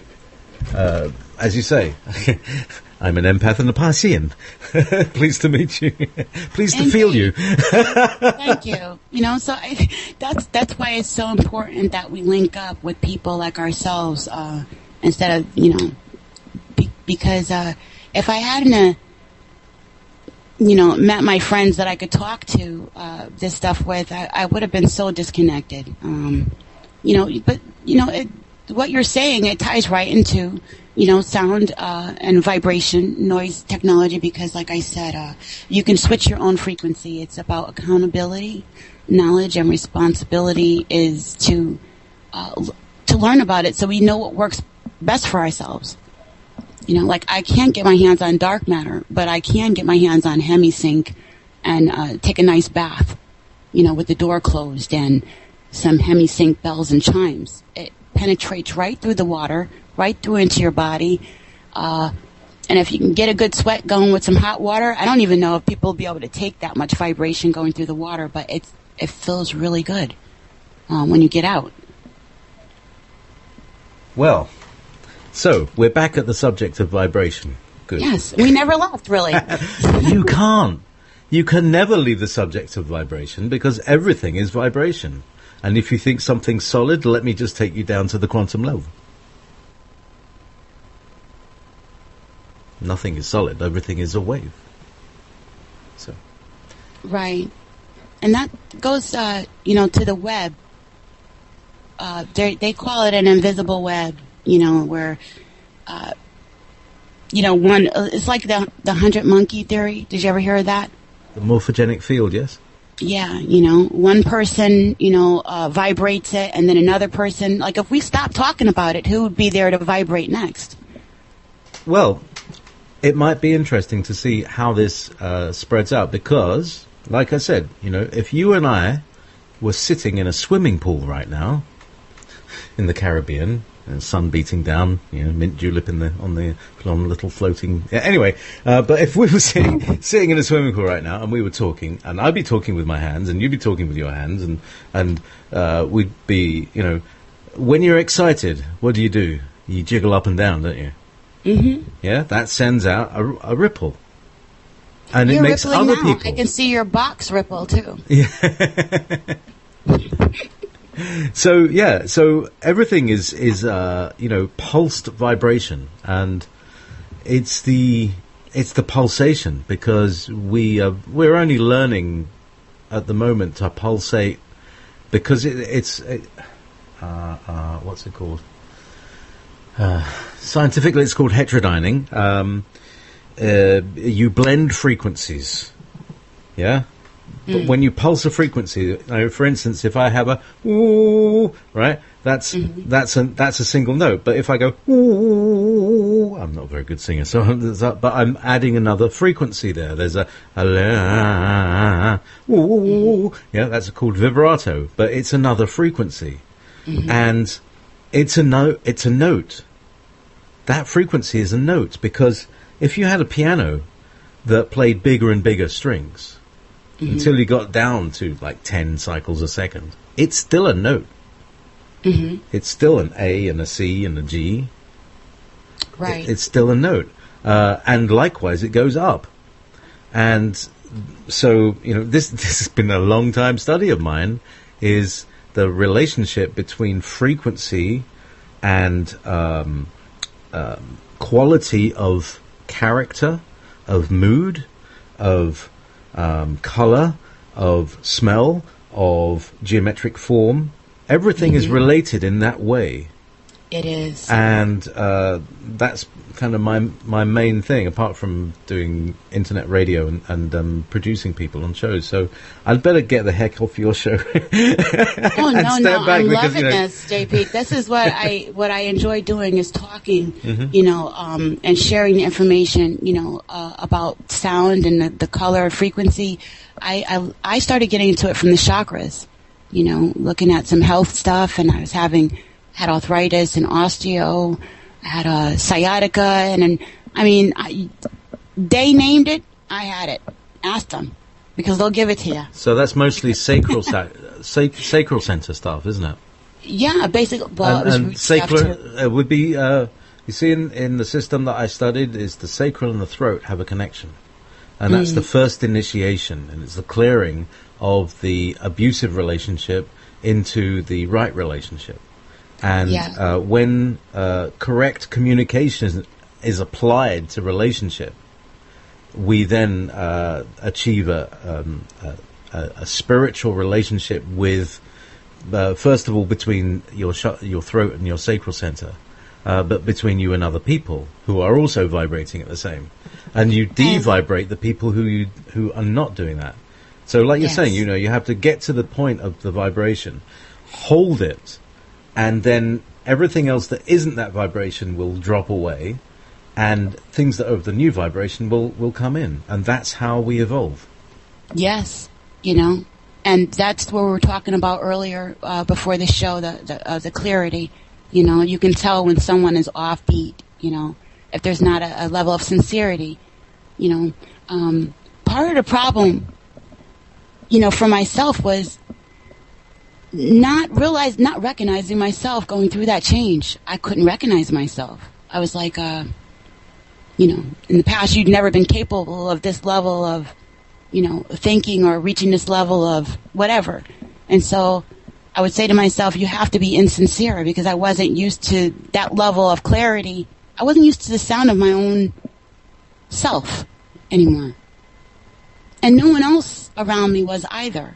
you say, I'm an empath and a Piscean. Pleased to meet you. Pleased to feel you. Thank you. So that's why it's so important that we link up with people like ourselves, instead of, because if I hadn't met my friends that I could talk to this stuff with, I would have been so disconnected. What you're saying, it ties right into, sound and vibration, noise technology, because like I said, you can switch your own frequency. It's about accountability, knowledge, and responsibility is to learn about it so we know what works best for ourselves. Like I can't get my hands on dark matter, but I can get my hands on hemisync and take a nice bath, with the door closed and some hemisync bells and chimes. It penetrates right through the water, right through into your body. And if you can get a good sweat going with some hot water, I don't even know if people will be able to take that much vibration going through the water, but it feels really good when you get out. Well, so we're back at the subject of vibration. Good. Yes, we never left, really. You can't. You can never leave the subject of vibration because everything is vibration. And if you think something's solid, let me just take you down to the quantum level. Nothing is solid. Everything is a wave. So. Right. And that goes, to the web. They call it an invisible web, where, it's like the 100 monkey theory. Did you ever hear of that? The morphogenic field, yes. Yeah, one person, vibrates it, and then another person, like if we stop talking about it, who would be there to vibrate next? Well, it might be interesting to see how this spreads out because, like I said, if you and I were sitting in a swimming pool right now in the Caribbean, and sun beating down, mint julep on the little floating. Yeah, anyway, but if we were sitting in a swimming pool right now and we were talking, and I'd be talking with my hands, and you'd be talking with your hands, and we'd be, when you're excited, what do? You jiggle up and down, don't you? Mm-hmm. Yeah, that sends out a ripple, and you're it makes other now. people. I can see your box ripple too. Yeah. So everything is pulsed vibration, and it's the pulsation because we're only learning at the moment to pulsate because it's what's it called? Scientifically, it's called heterodyning. You blend frequencies, yeah. But when you pulse a frequency, for instance, if I have a ooh, right, that's a single note. But if I go ooh, I'm not a very good singer, but I'm adding another frequency there. There's a ooh, yeah, that's called vibrato, but it's another frequency, and it's a note. It's a note. That frequency is a note because if you had a piano that played bigger and bigger strings. Until you got down to like 10 cycles a second, it's still a note. It's still an A and a C and a G. Right. It's still a note. And likewise, it goes up. And so, this has been a long time study of mine, is the relationship between frequency and quality of character, of mood, of color, of smell, of geometric form. Everything is related in that way. It is. And that's kind of my main thing, apart from doing internet radio and producing people on shows. So I'd better get the heck off your show. Oh, no, I'm loving this, JP. This is what I enjoy doing is talking, and sharing the information, about sound and the color and frequency. I started getting into it from the chakras, looking at some health stuff, and I was had arthritis and osteo, I had sciatica, and they named it, I had it. Ask them, because they'll give it to you. So that's mostly sacral center stuff, isn't it? Yeah, basically. Well, and sacral would be, you see, in the system that I studied, is the sacral and the throat have a connection. And that's the first initiation, and it's the clearing of the abusive relationship into the right relationship. And when correct communication is applied to relationship, we then achieve a spiritual relationship with, first of all, between your throat and your sacral center, but between you and other people who are also vibrating at the same. And you de-vibrate the people who are not doing that. So like you're saying, you have to get to the point of the vibration, hold it, and then everything else that isn't that vibration will drop away, and things that are of the new vibration will come in. And that's how we evolve. Yes, and that's what we were talking about earlier before the show, the clarity. You can tell when someone is offbeat, if there's not a level of sincerity. Part of the problem, for myself was not recognizing myself going through that change. I couldn't recognize myself. I was like, in the past you'd never been capable of this level of, thinking or reaching this level of whatever. And so I would say to myself, you have to be insincere, because I wasn't used to that level of clarity. I wasn't used to the sound of my own self anymore. And no one else around me was either.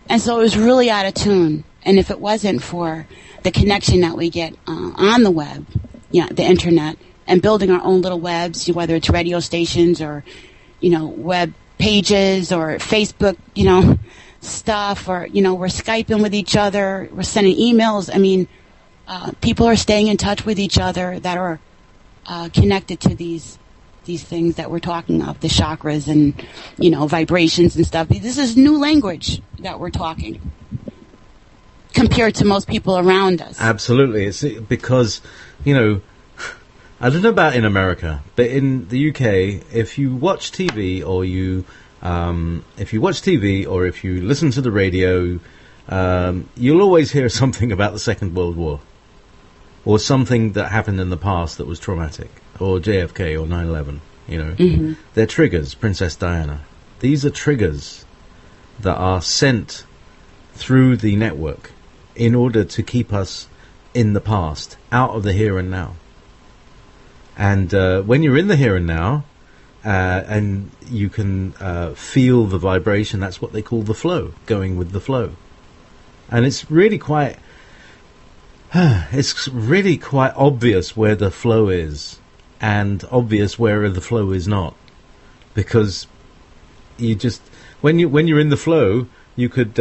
And so it was really out of tune. And if it wasn't for the connection that we get on the web, the internet, and building our own little webs, whether it's radio stations or, web pages or Facebook, stuff, or, we're Skyping with each other, we're sending emails. People are staying in touch with each other that are connected to these these things that we're talking of, the chakras and, vibrations and stuff. This is new language that we're talking compared to most people around us. Absolutely. It's because, I don't know about in America, but in the UK, if you watch TV or if you listen to the radio, you'll always hear something about the Second World War or something that happened in the past that was traumatic, or JFK or 9/11. They're triggers. Princess Diana. These are triggers that are sent through the network in order to keep us in the past, out of the here and now. And when you're in the here and now, and you can feel the vibration, that's what they call the flow, going with the flow. And it's really quite obvious where the flow is, and obvious where the flow is not, because you just when you're in the flow, you could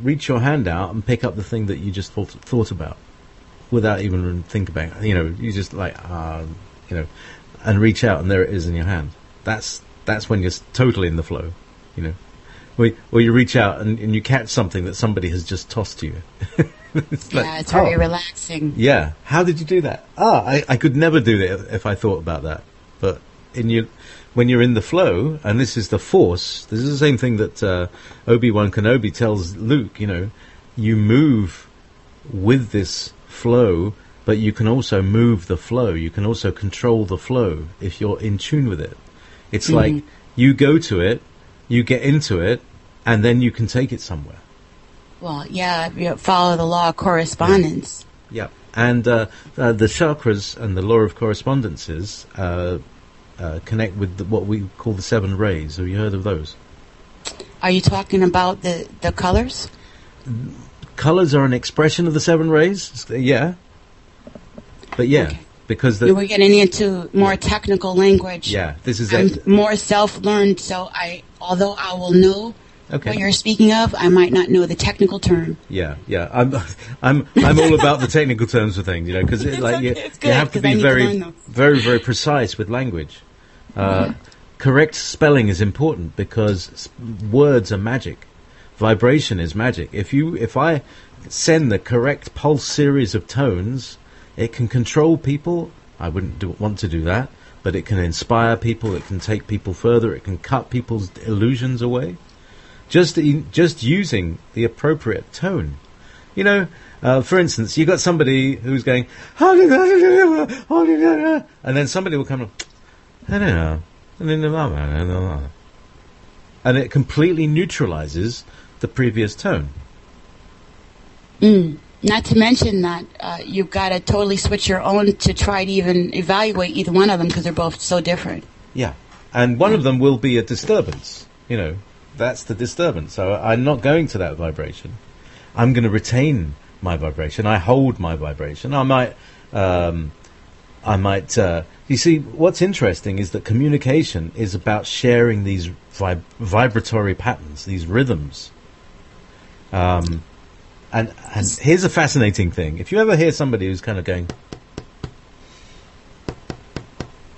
reach your hand out and pick up the thing that you just thought about without even thinking about it. You just and reach out, and there it is in your hand. That's when you're totally in the flow, Or you reach out and you catch something that somebody has just tossed to you. It's very relaxing. Yeah. How did you do that? I could never do that if I thought about that. But when you're in the flow, and this is the force, this is the same thing that Obi-Wan Kenobi tells Luke, you move with this flow, but you can also move the flow. You can also control the flow if you're in tune with it. It's like you go to it, you get into it, and then you can take it somewhere. Well, yeah, you follow the law of correspondence. Yeah. And the chakras and the law of correspondences connect with what we call the 7 rays. Have you heard of those? Are you talking about the colors? Colors are an expression of the 7 rays? Yeah. But yeah. Okay. Because we're getting into more technical language. Yeah, this is more self-learned. So although I will know what you're speaking of, I might not know the technical term. Yeah. I'm all about the technical terms of things, because you have to be very, very, very precise with language. Correct spelling is important because words are magic. Vibration is magic. If I send the correct pulse series of tones, it can control people. I wouldn't want to do that, but it can inspire people. It can take people further. It can cut people's illusions away. Just using the appropriate tone. For instance, you got somebody who's going, and then somebody will come, and it completely neutralizes the previous tone. Not to mention that you've got to totally switch your own to try to even evaluate either one of them because they're both so different. Yeah, and one of them will be a disturbance. That's the disturbance. So I'm not going to that vibration. I'm going to retain my vibration. I hold my vibration. I might. You see, what's interesting is that communication is about sharing these vibratory patterns, these rhythms. And here's a fascinating thing. If you ever hear somebody who's kind of going,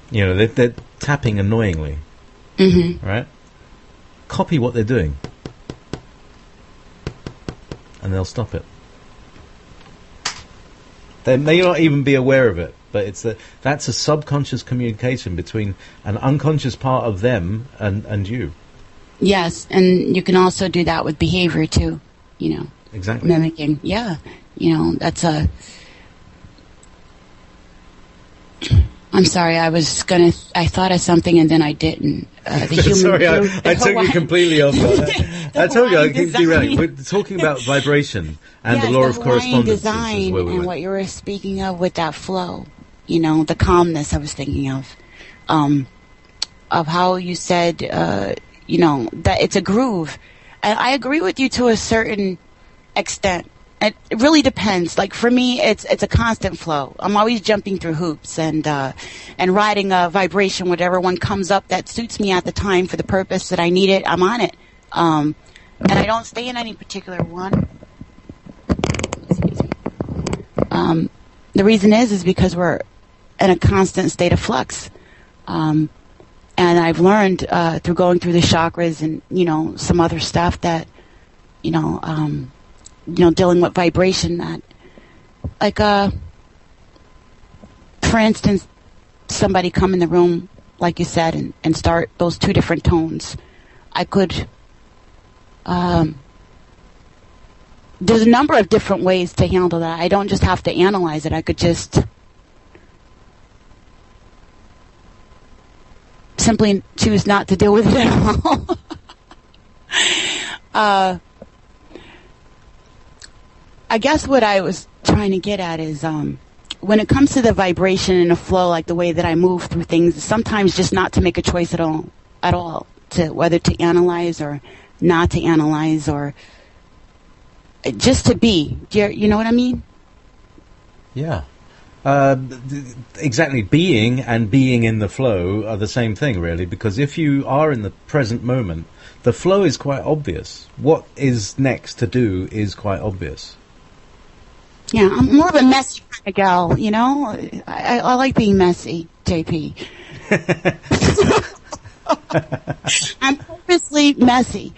they're tapping annoyingly, right? Copy what they're doing, and they'll stop it. They may not even be aware of it, but that's a subconscious communication between an unconscious part of them and you. Yes, and you can also do that with behavior too, Exactly. Mimicking. Yeah. That's I'm sorry, I thought of something and then I didn't. Sorry, I took you completely off. I told you I could be right. We're talking about vibration and the law of correspondence. Design and what you were speaking of with that flow, the calmness I was thinking of how you said, that it's a groove. And I agree with you to a certain extent. It really depends. Like for me, it's a constant flow. I'm always jumping through hoops and riding a vibration, whatever one comes up that suits me at the time for the purpose that I need it. I'm on it, and I don't stay in any particular one. Excuse me. The reason is because we're in a constant state of flux. And I've learned through going through the chakras and, some other stuff that, dealing with vibration that, like, for instance, somebody come in the room, like you said, and start those two different tones. I could, there's a number of different ways to handle that. I don't just have to analyze it. I could just simply choose not to deal with it at all. I guess what I was trying to get at is when it comes to the vibration and the flow, like the way that I move through things, sometimes just not to make a choice at all, to whether to analyze or not to analyze, or just to be. You know what I mean? Yeah. Exactly. Being and being in the flow are the same thing, really, because if you are in the present moment, the flow is quite obvious. What is next to do is quite obvious. Yeah, I'm more of a messy kind of gal, I like being messy, JP. I'm purposely messy.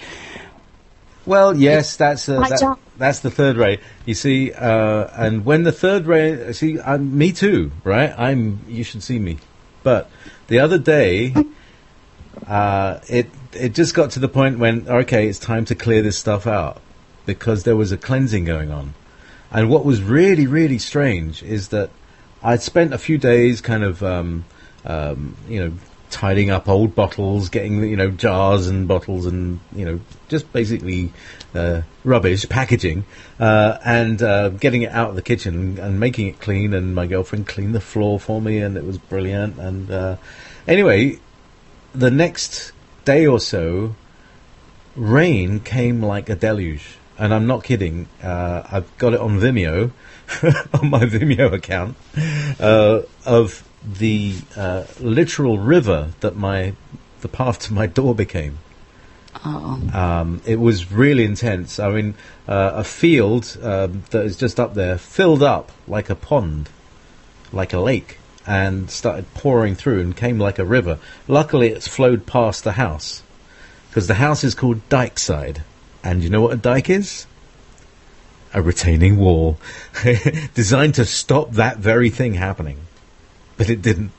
Well, yes, that's the third ray. You see, and when the third ray, me too, right? You should see me. But the other day, it just got to the point when, okay, it's time to clear this stuff out, because there was a cleansing going on. And what was really, really strange is that I'd spent a few days kind of, tidying up old bottles, getting, jars and bottles and, just basically rubbish, packaging, and getting it out of the kitchen and making it clean. And my girlfriend cleaned the floor for me, and it was brilliant. And anyway, the next day or so, rain came like a deluge. And I'm not kidding. I've got it on Vimeo, on my Vimeo account, of the literal river that the path to my door became. Oh. It was really intense. I mean, a field that is just up there filled up like a pond, like a lake, and started pouring through and came like a river. Luckily, it's flowed past the house, because the house is called Dykeside. And you know what a dike is? A retaining wall designed to stop that very thing happening. But it didn't.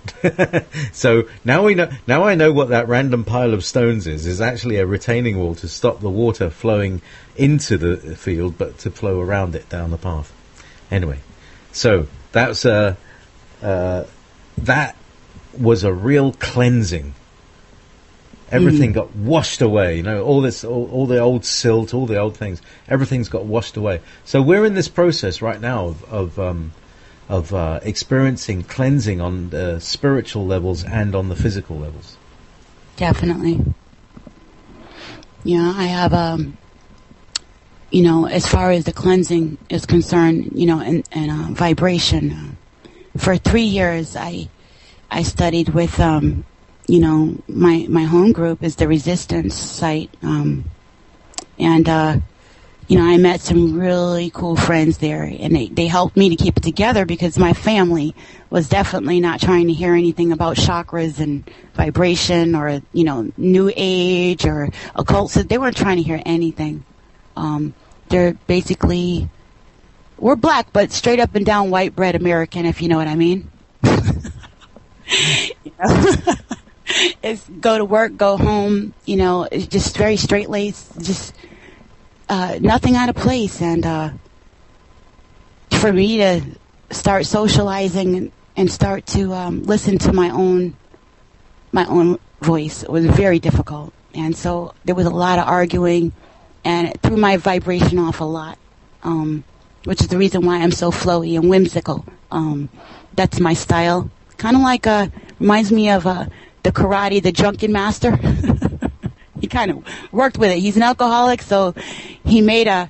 So now I know what that random pile of stones is actually a retaining wall to stop the water flowing into the field, but to flow around it down the path. Anyway, so that was a real cleansing. Everything got washed away, all the old silt, all the old things. Everything's got washed away. So we're in this process right now of experiencing cleansing on the spiritual levels and on the physical levels. Definitely. Yeah, I have, as far as the cleansing is concerned, and vibration. For 3 years, I studied with. My home group is the Resistance site, and I met some really cool friends there, and they helped me to keep it together, because my family was definitely not trying to hear anything about chakras and vibration or New Age or occult. So they weren't trying to hear anything. They're basically, we're black, but straight up and down white bread American, if you know what I mean. It's go to work, go home, it's just very straight-laced, just nothing out of place. And for me to start socializing and start to listen to my own voice, it was very difficult. And so there was a lot of arguing, and it threw my vibration off a lot, which is the reason why I'm so flowy and whimsical. That's my style. Kind of like, reminds me of the karate, the drunken master. He kind of worked with it. He's an alcoholic, so he made a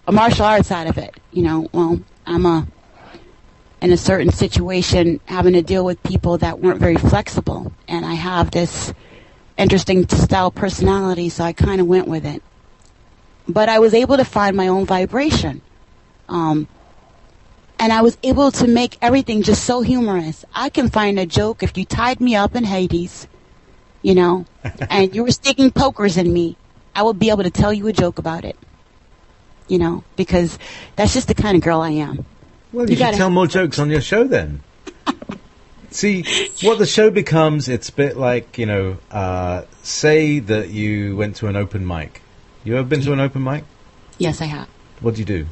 martial arts out of it. Well, I'm in a certain situation having to deal with people that weren't very flexible, and I have this interesting style personality, so I kind of went with it. But I was able to find my own vibration. And I was able to make everything just so humorous. I can find a joke if you tied me up in Hades you know, and you were sticking pokers in me, I would be able to tell you a joke about it, you know, because that's just the kind of girl I am. Well, you should tell more jokes on your show then. See, what the show becomes, it's a bit like, you know, say that you went to an open mic. You ever been to an open mic? Yes, I have. What do you do?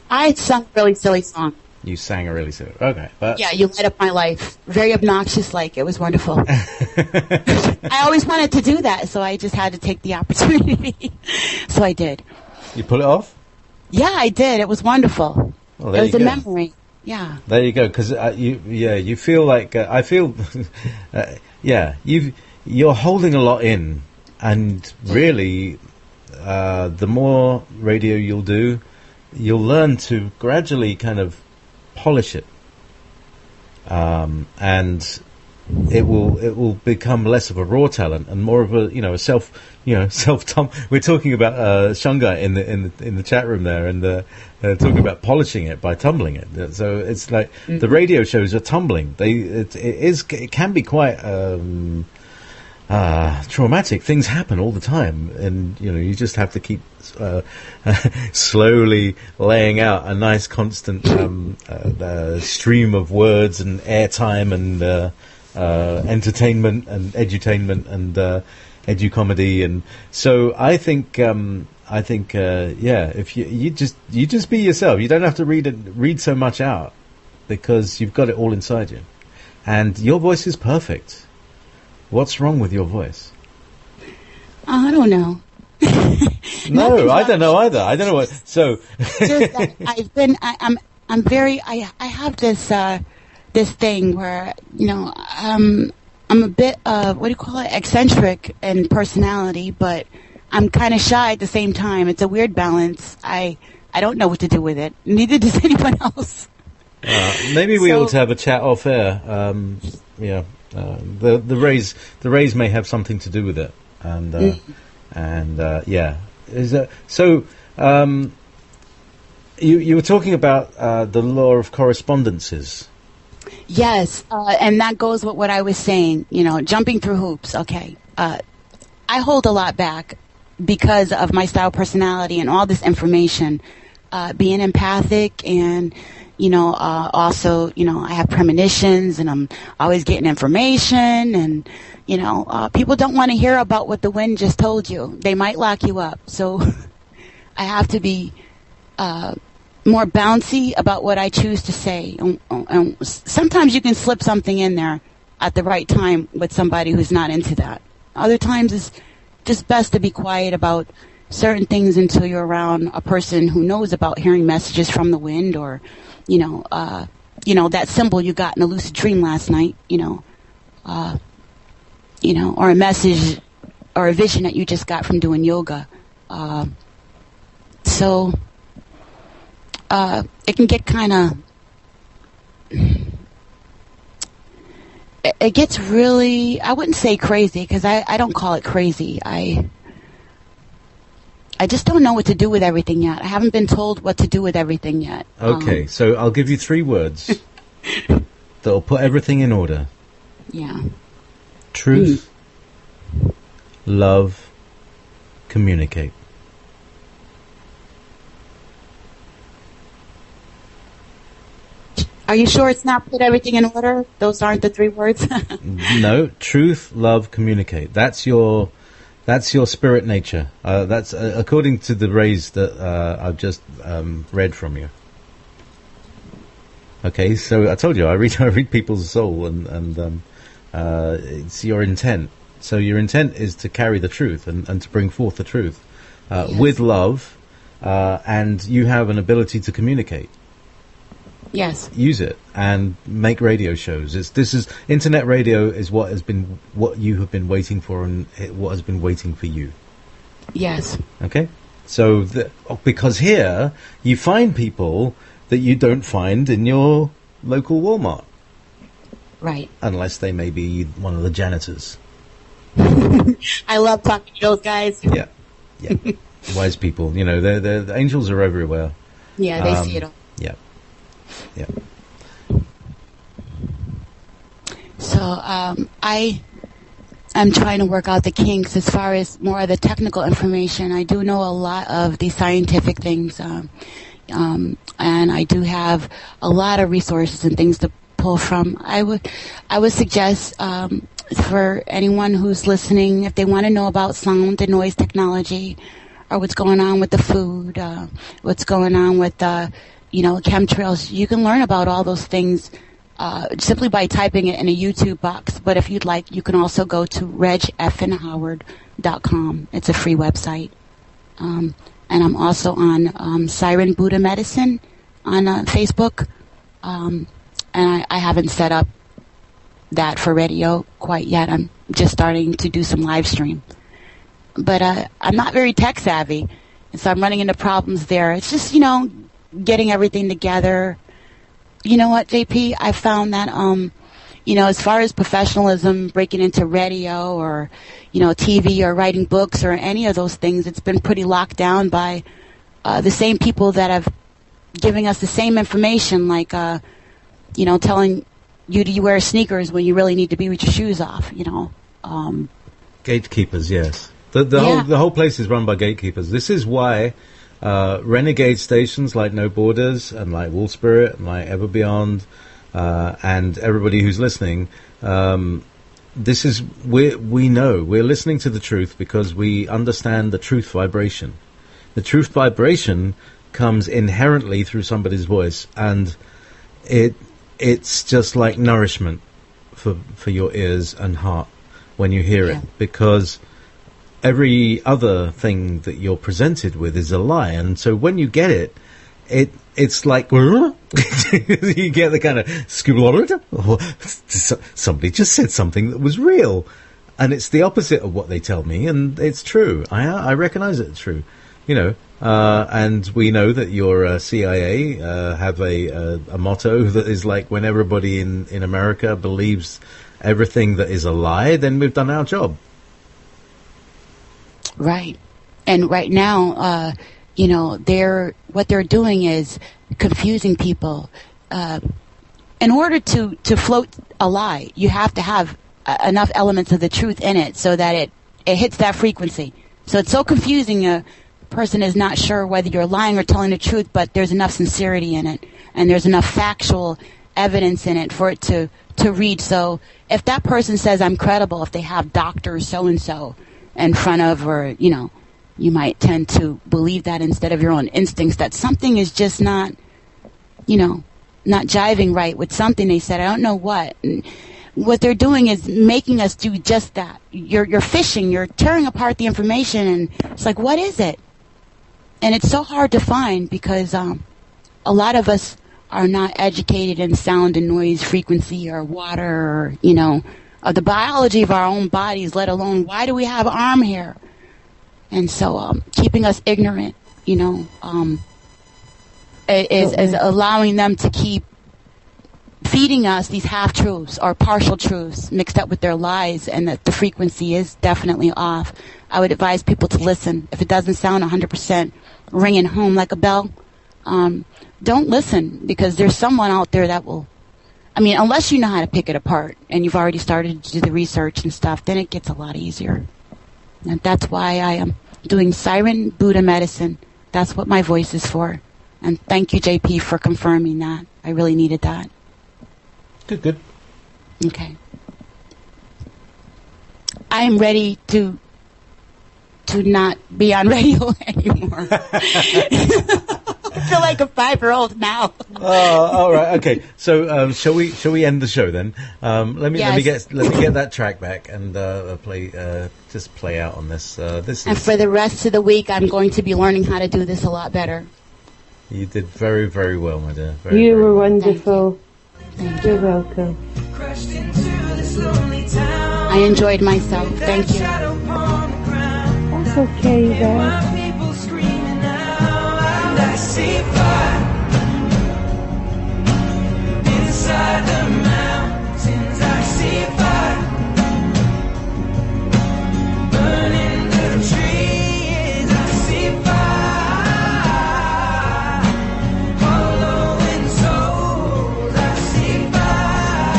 I sung a really silly song. You sang a really silly... Okay. But yeah, you light up my life. Very obnoxious, like, it was wonderful. I always wanted to do that, so I just had to take the opportunity. So I did. You pull it off? Yeah, I did. It was wonderful. Well, it was a memory. Yeah. There you go. Because you feel like I feel, you're holding a lot in, and really, the more radio you'll do, you'll learn to gradually kind of polish it, and it will become less of a raw talent and more of a self We're talking about Shunga in the chat room there, and talking about polishing it by tumbling it. So it's like the radio shows are tumbling. It can be quite traumatic. Things happen all the time, and you just have to keep slowly laying out a nice constant stream of words and airtime and entertainment and edutainment and educomedy. And so I think if you just be yourself. You don't have to read so much out, because you've got it all inside you, and your voice is perfect. What's wrong with your voice? I don't know. No, I don't know either. I don't know what. So just I have this thing where I'm a bit what do you call it, eccentric in personality, but I'm kind of shy at the same time. It's a weird balance. I don't know what to do with it. Neither does anyone else. Maybe we ought to have a chat off air. The rays may have something to do with it, and is that so? You were talking about the law of correspondences. Yes, and that goes with what I was saying. Jumping through hoops. Okay, I hold a lot back because of my style, personality, and all this information. Being empathic and also, I have premonitions, and I'm always getting information, and, people don't want to hear about what the wind just told you. They might lock you up. So I have to be more bouncy about what I choose to say. And sometimes you can slip something in there at the right time with somebody who's not into that. Other times it's just best to be quiet about certain things until you're around a person who knows about hearing messages from the wind, or that symbol you got in a lucid dream last night, or a message or a vision that you just got from doing yoga. So it can get kind of, it gets really, I wouldn't say crazy, because I don't call it crazy. I just don't know what to do with everything yet. I haven't been told what to do with everything yet. Okay, so I'll give you 3 words that'll put everything in order. Yeah. Truth, love, communicate. Are you sure it's not put everything in order? Those aren't the 3 words? No, truth, love, communicate. That's your spirit nature. That's according to the rays that I've just read from you. Okay, so I told you I read people's soul, and it's your intent. So your intent is to carry the truth and to bring forth the truth with love, and you have an ability to communicate. Yes. Use it and make radio shows. This is internet radio is what you have been waiting for, and what has been waiting for you. Yes. Okay. So because here you find people that you don't find in your local Walmart. Right. Unless they may be one of the janitors. I love talking to those guys. Yeah. Wise people. The angels are everywhere. Yeah, they see it all. Yeah. Yeah. So I'm trying to work out the kinks as far as more of the technical information. I do know a lot of the scientific things, and I do have a lot of resources and things to pull from. I would suggest for anyone who's listening, if they want to know about sound and noise technology, or what's going on with the food, what's going on with chemtrails, you can learn about all those things simply by typing it in a YouTube box. But if you'd like, you can also go to regfnhoward.com. It's a free website. And I'm also on Siren Buddha Medicine on Facebook. And I haven't set up that for radio quite yet. I'm just starting to do some live stream. But I'm not very tech savvy, and so I'm running into problems there. It's just, getting everything together. You know what, JP? I found that, as far as professionalism, breaking into radio or, TV or writing books or any of those things, it's been pretty locked down by the same people that have giving us the same information, like, telling you to wear sneakers when you really need to be with your shoes off, Gatekeepers, yes. The whole place is run by gatekeepers. This is why renegade stations like No Borders and like Wolf Spirit and like Ever Beyond and everybody who's listening, we know we're listening to the truth because we understand the truth vibration. The truth vibration comes inherently through somebody's voice, and it's just like nourishment for your ears and heart when you hear it, because every other thing that you're presented with is a lie. And so when you get it, it's like you get the kind of somebody just said something that was real, and it's the opposite of what they tell me, and it's true. I recognize it's true, and we know that your CIA have a motto that is like, when everybody in America believes everything that is a lie, then we've done our job. Right. And right now, what they're doing is confusing people. In order to float a lie, you have to have enough elements of the truth in it so that it hits that frequency. So it's so confusing, a person is not sure whether you're lying or telling the truth, but there's enough sincerity in it, and there's enough factual evidence in it for it to read. So if that person says, I'm credible, if they have Dr. so-and-so in front of, or, you might tend to believe that instead of your own instincts, that something is just not jiving right with something they said. I don't know what. And what they're doing is making us do just that. You're fishing, you're tearing apart the information, and it's like, what is it? And it's so hard to find because a lot of us are not educated in sound and noise frequency or water or, of the biology of our own bodies, let alone why do we have arm hair? And so keeping us ignorant, is allowing them to keep feeding us these half-truths or partial truths mixed up with their lies, and that the frequency is definitely off. I would advise people to listen. If it doesn't sound 100% ringing home like a bell, don't listen, because there's someone out there that will, unless you know how to pick it apart and you've already started to do the research and stuff, then it gets a lot easier. And that's why I am doing Siren Buddha Medicine. That's what my voice is for. And thank you, JP, for confirming that. I really needed that. Good. Okay. I am ready to not be on radio anymore. I feel like a 5-year-old now. Oh, all right, okay. So shall we end the show then? Let me get that track back and play out on this. And for the rest of the week, I'm going to be learning how to do this a lot better. You did very, very well, my dear. You were wonderful. You're welcome. I enjoyed myself. Thank you. That's okay, then. See fire inside the mountains. I see fire burning the trees. I see fire following souls. I see fire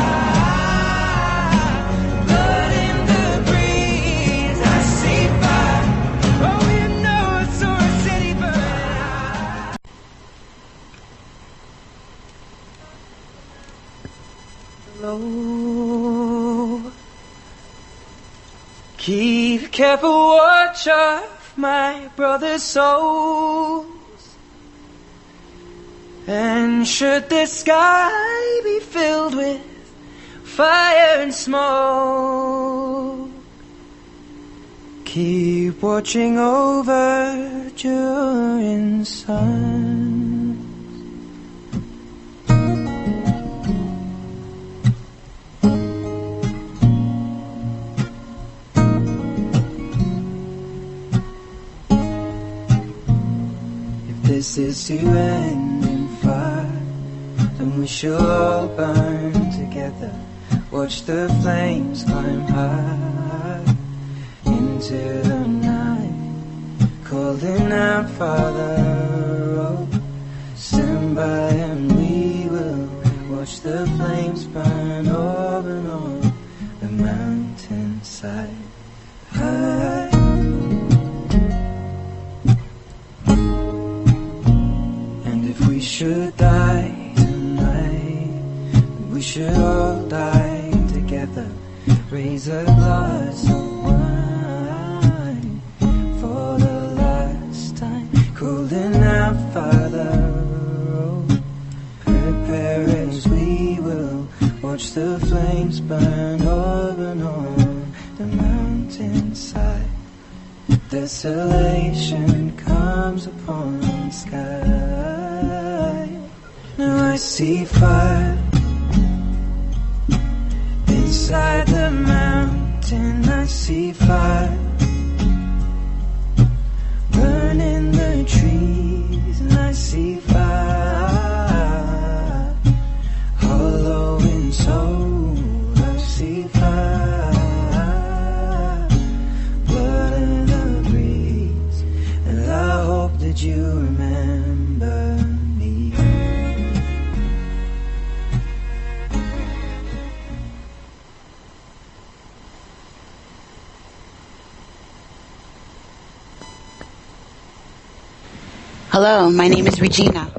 blood in the breeze. Keep careful watch of my brother's souls. And should the sky be filled with fire and smoke, keep watching over during sun. If this is to end in fire, then we shall all burn together. Watch the flames climb high into the night, calling out, Father, oh, stand by and we will watch the flames burn over and on the mountainside. High. And if we should die tonight, we should all die together. Raise a glass of wine for the last time, calling out, Father, oh, prepare as we will watch the flames burn over and on the mountainside. Desolation comes upon the sky. Now I see fire inside the mountain. I see fire burning the trees, and I see fire hollow in soul. I see fire, blood in the breeze, and I hope that you remember me. Hello, my name is Regina.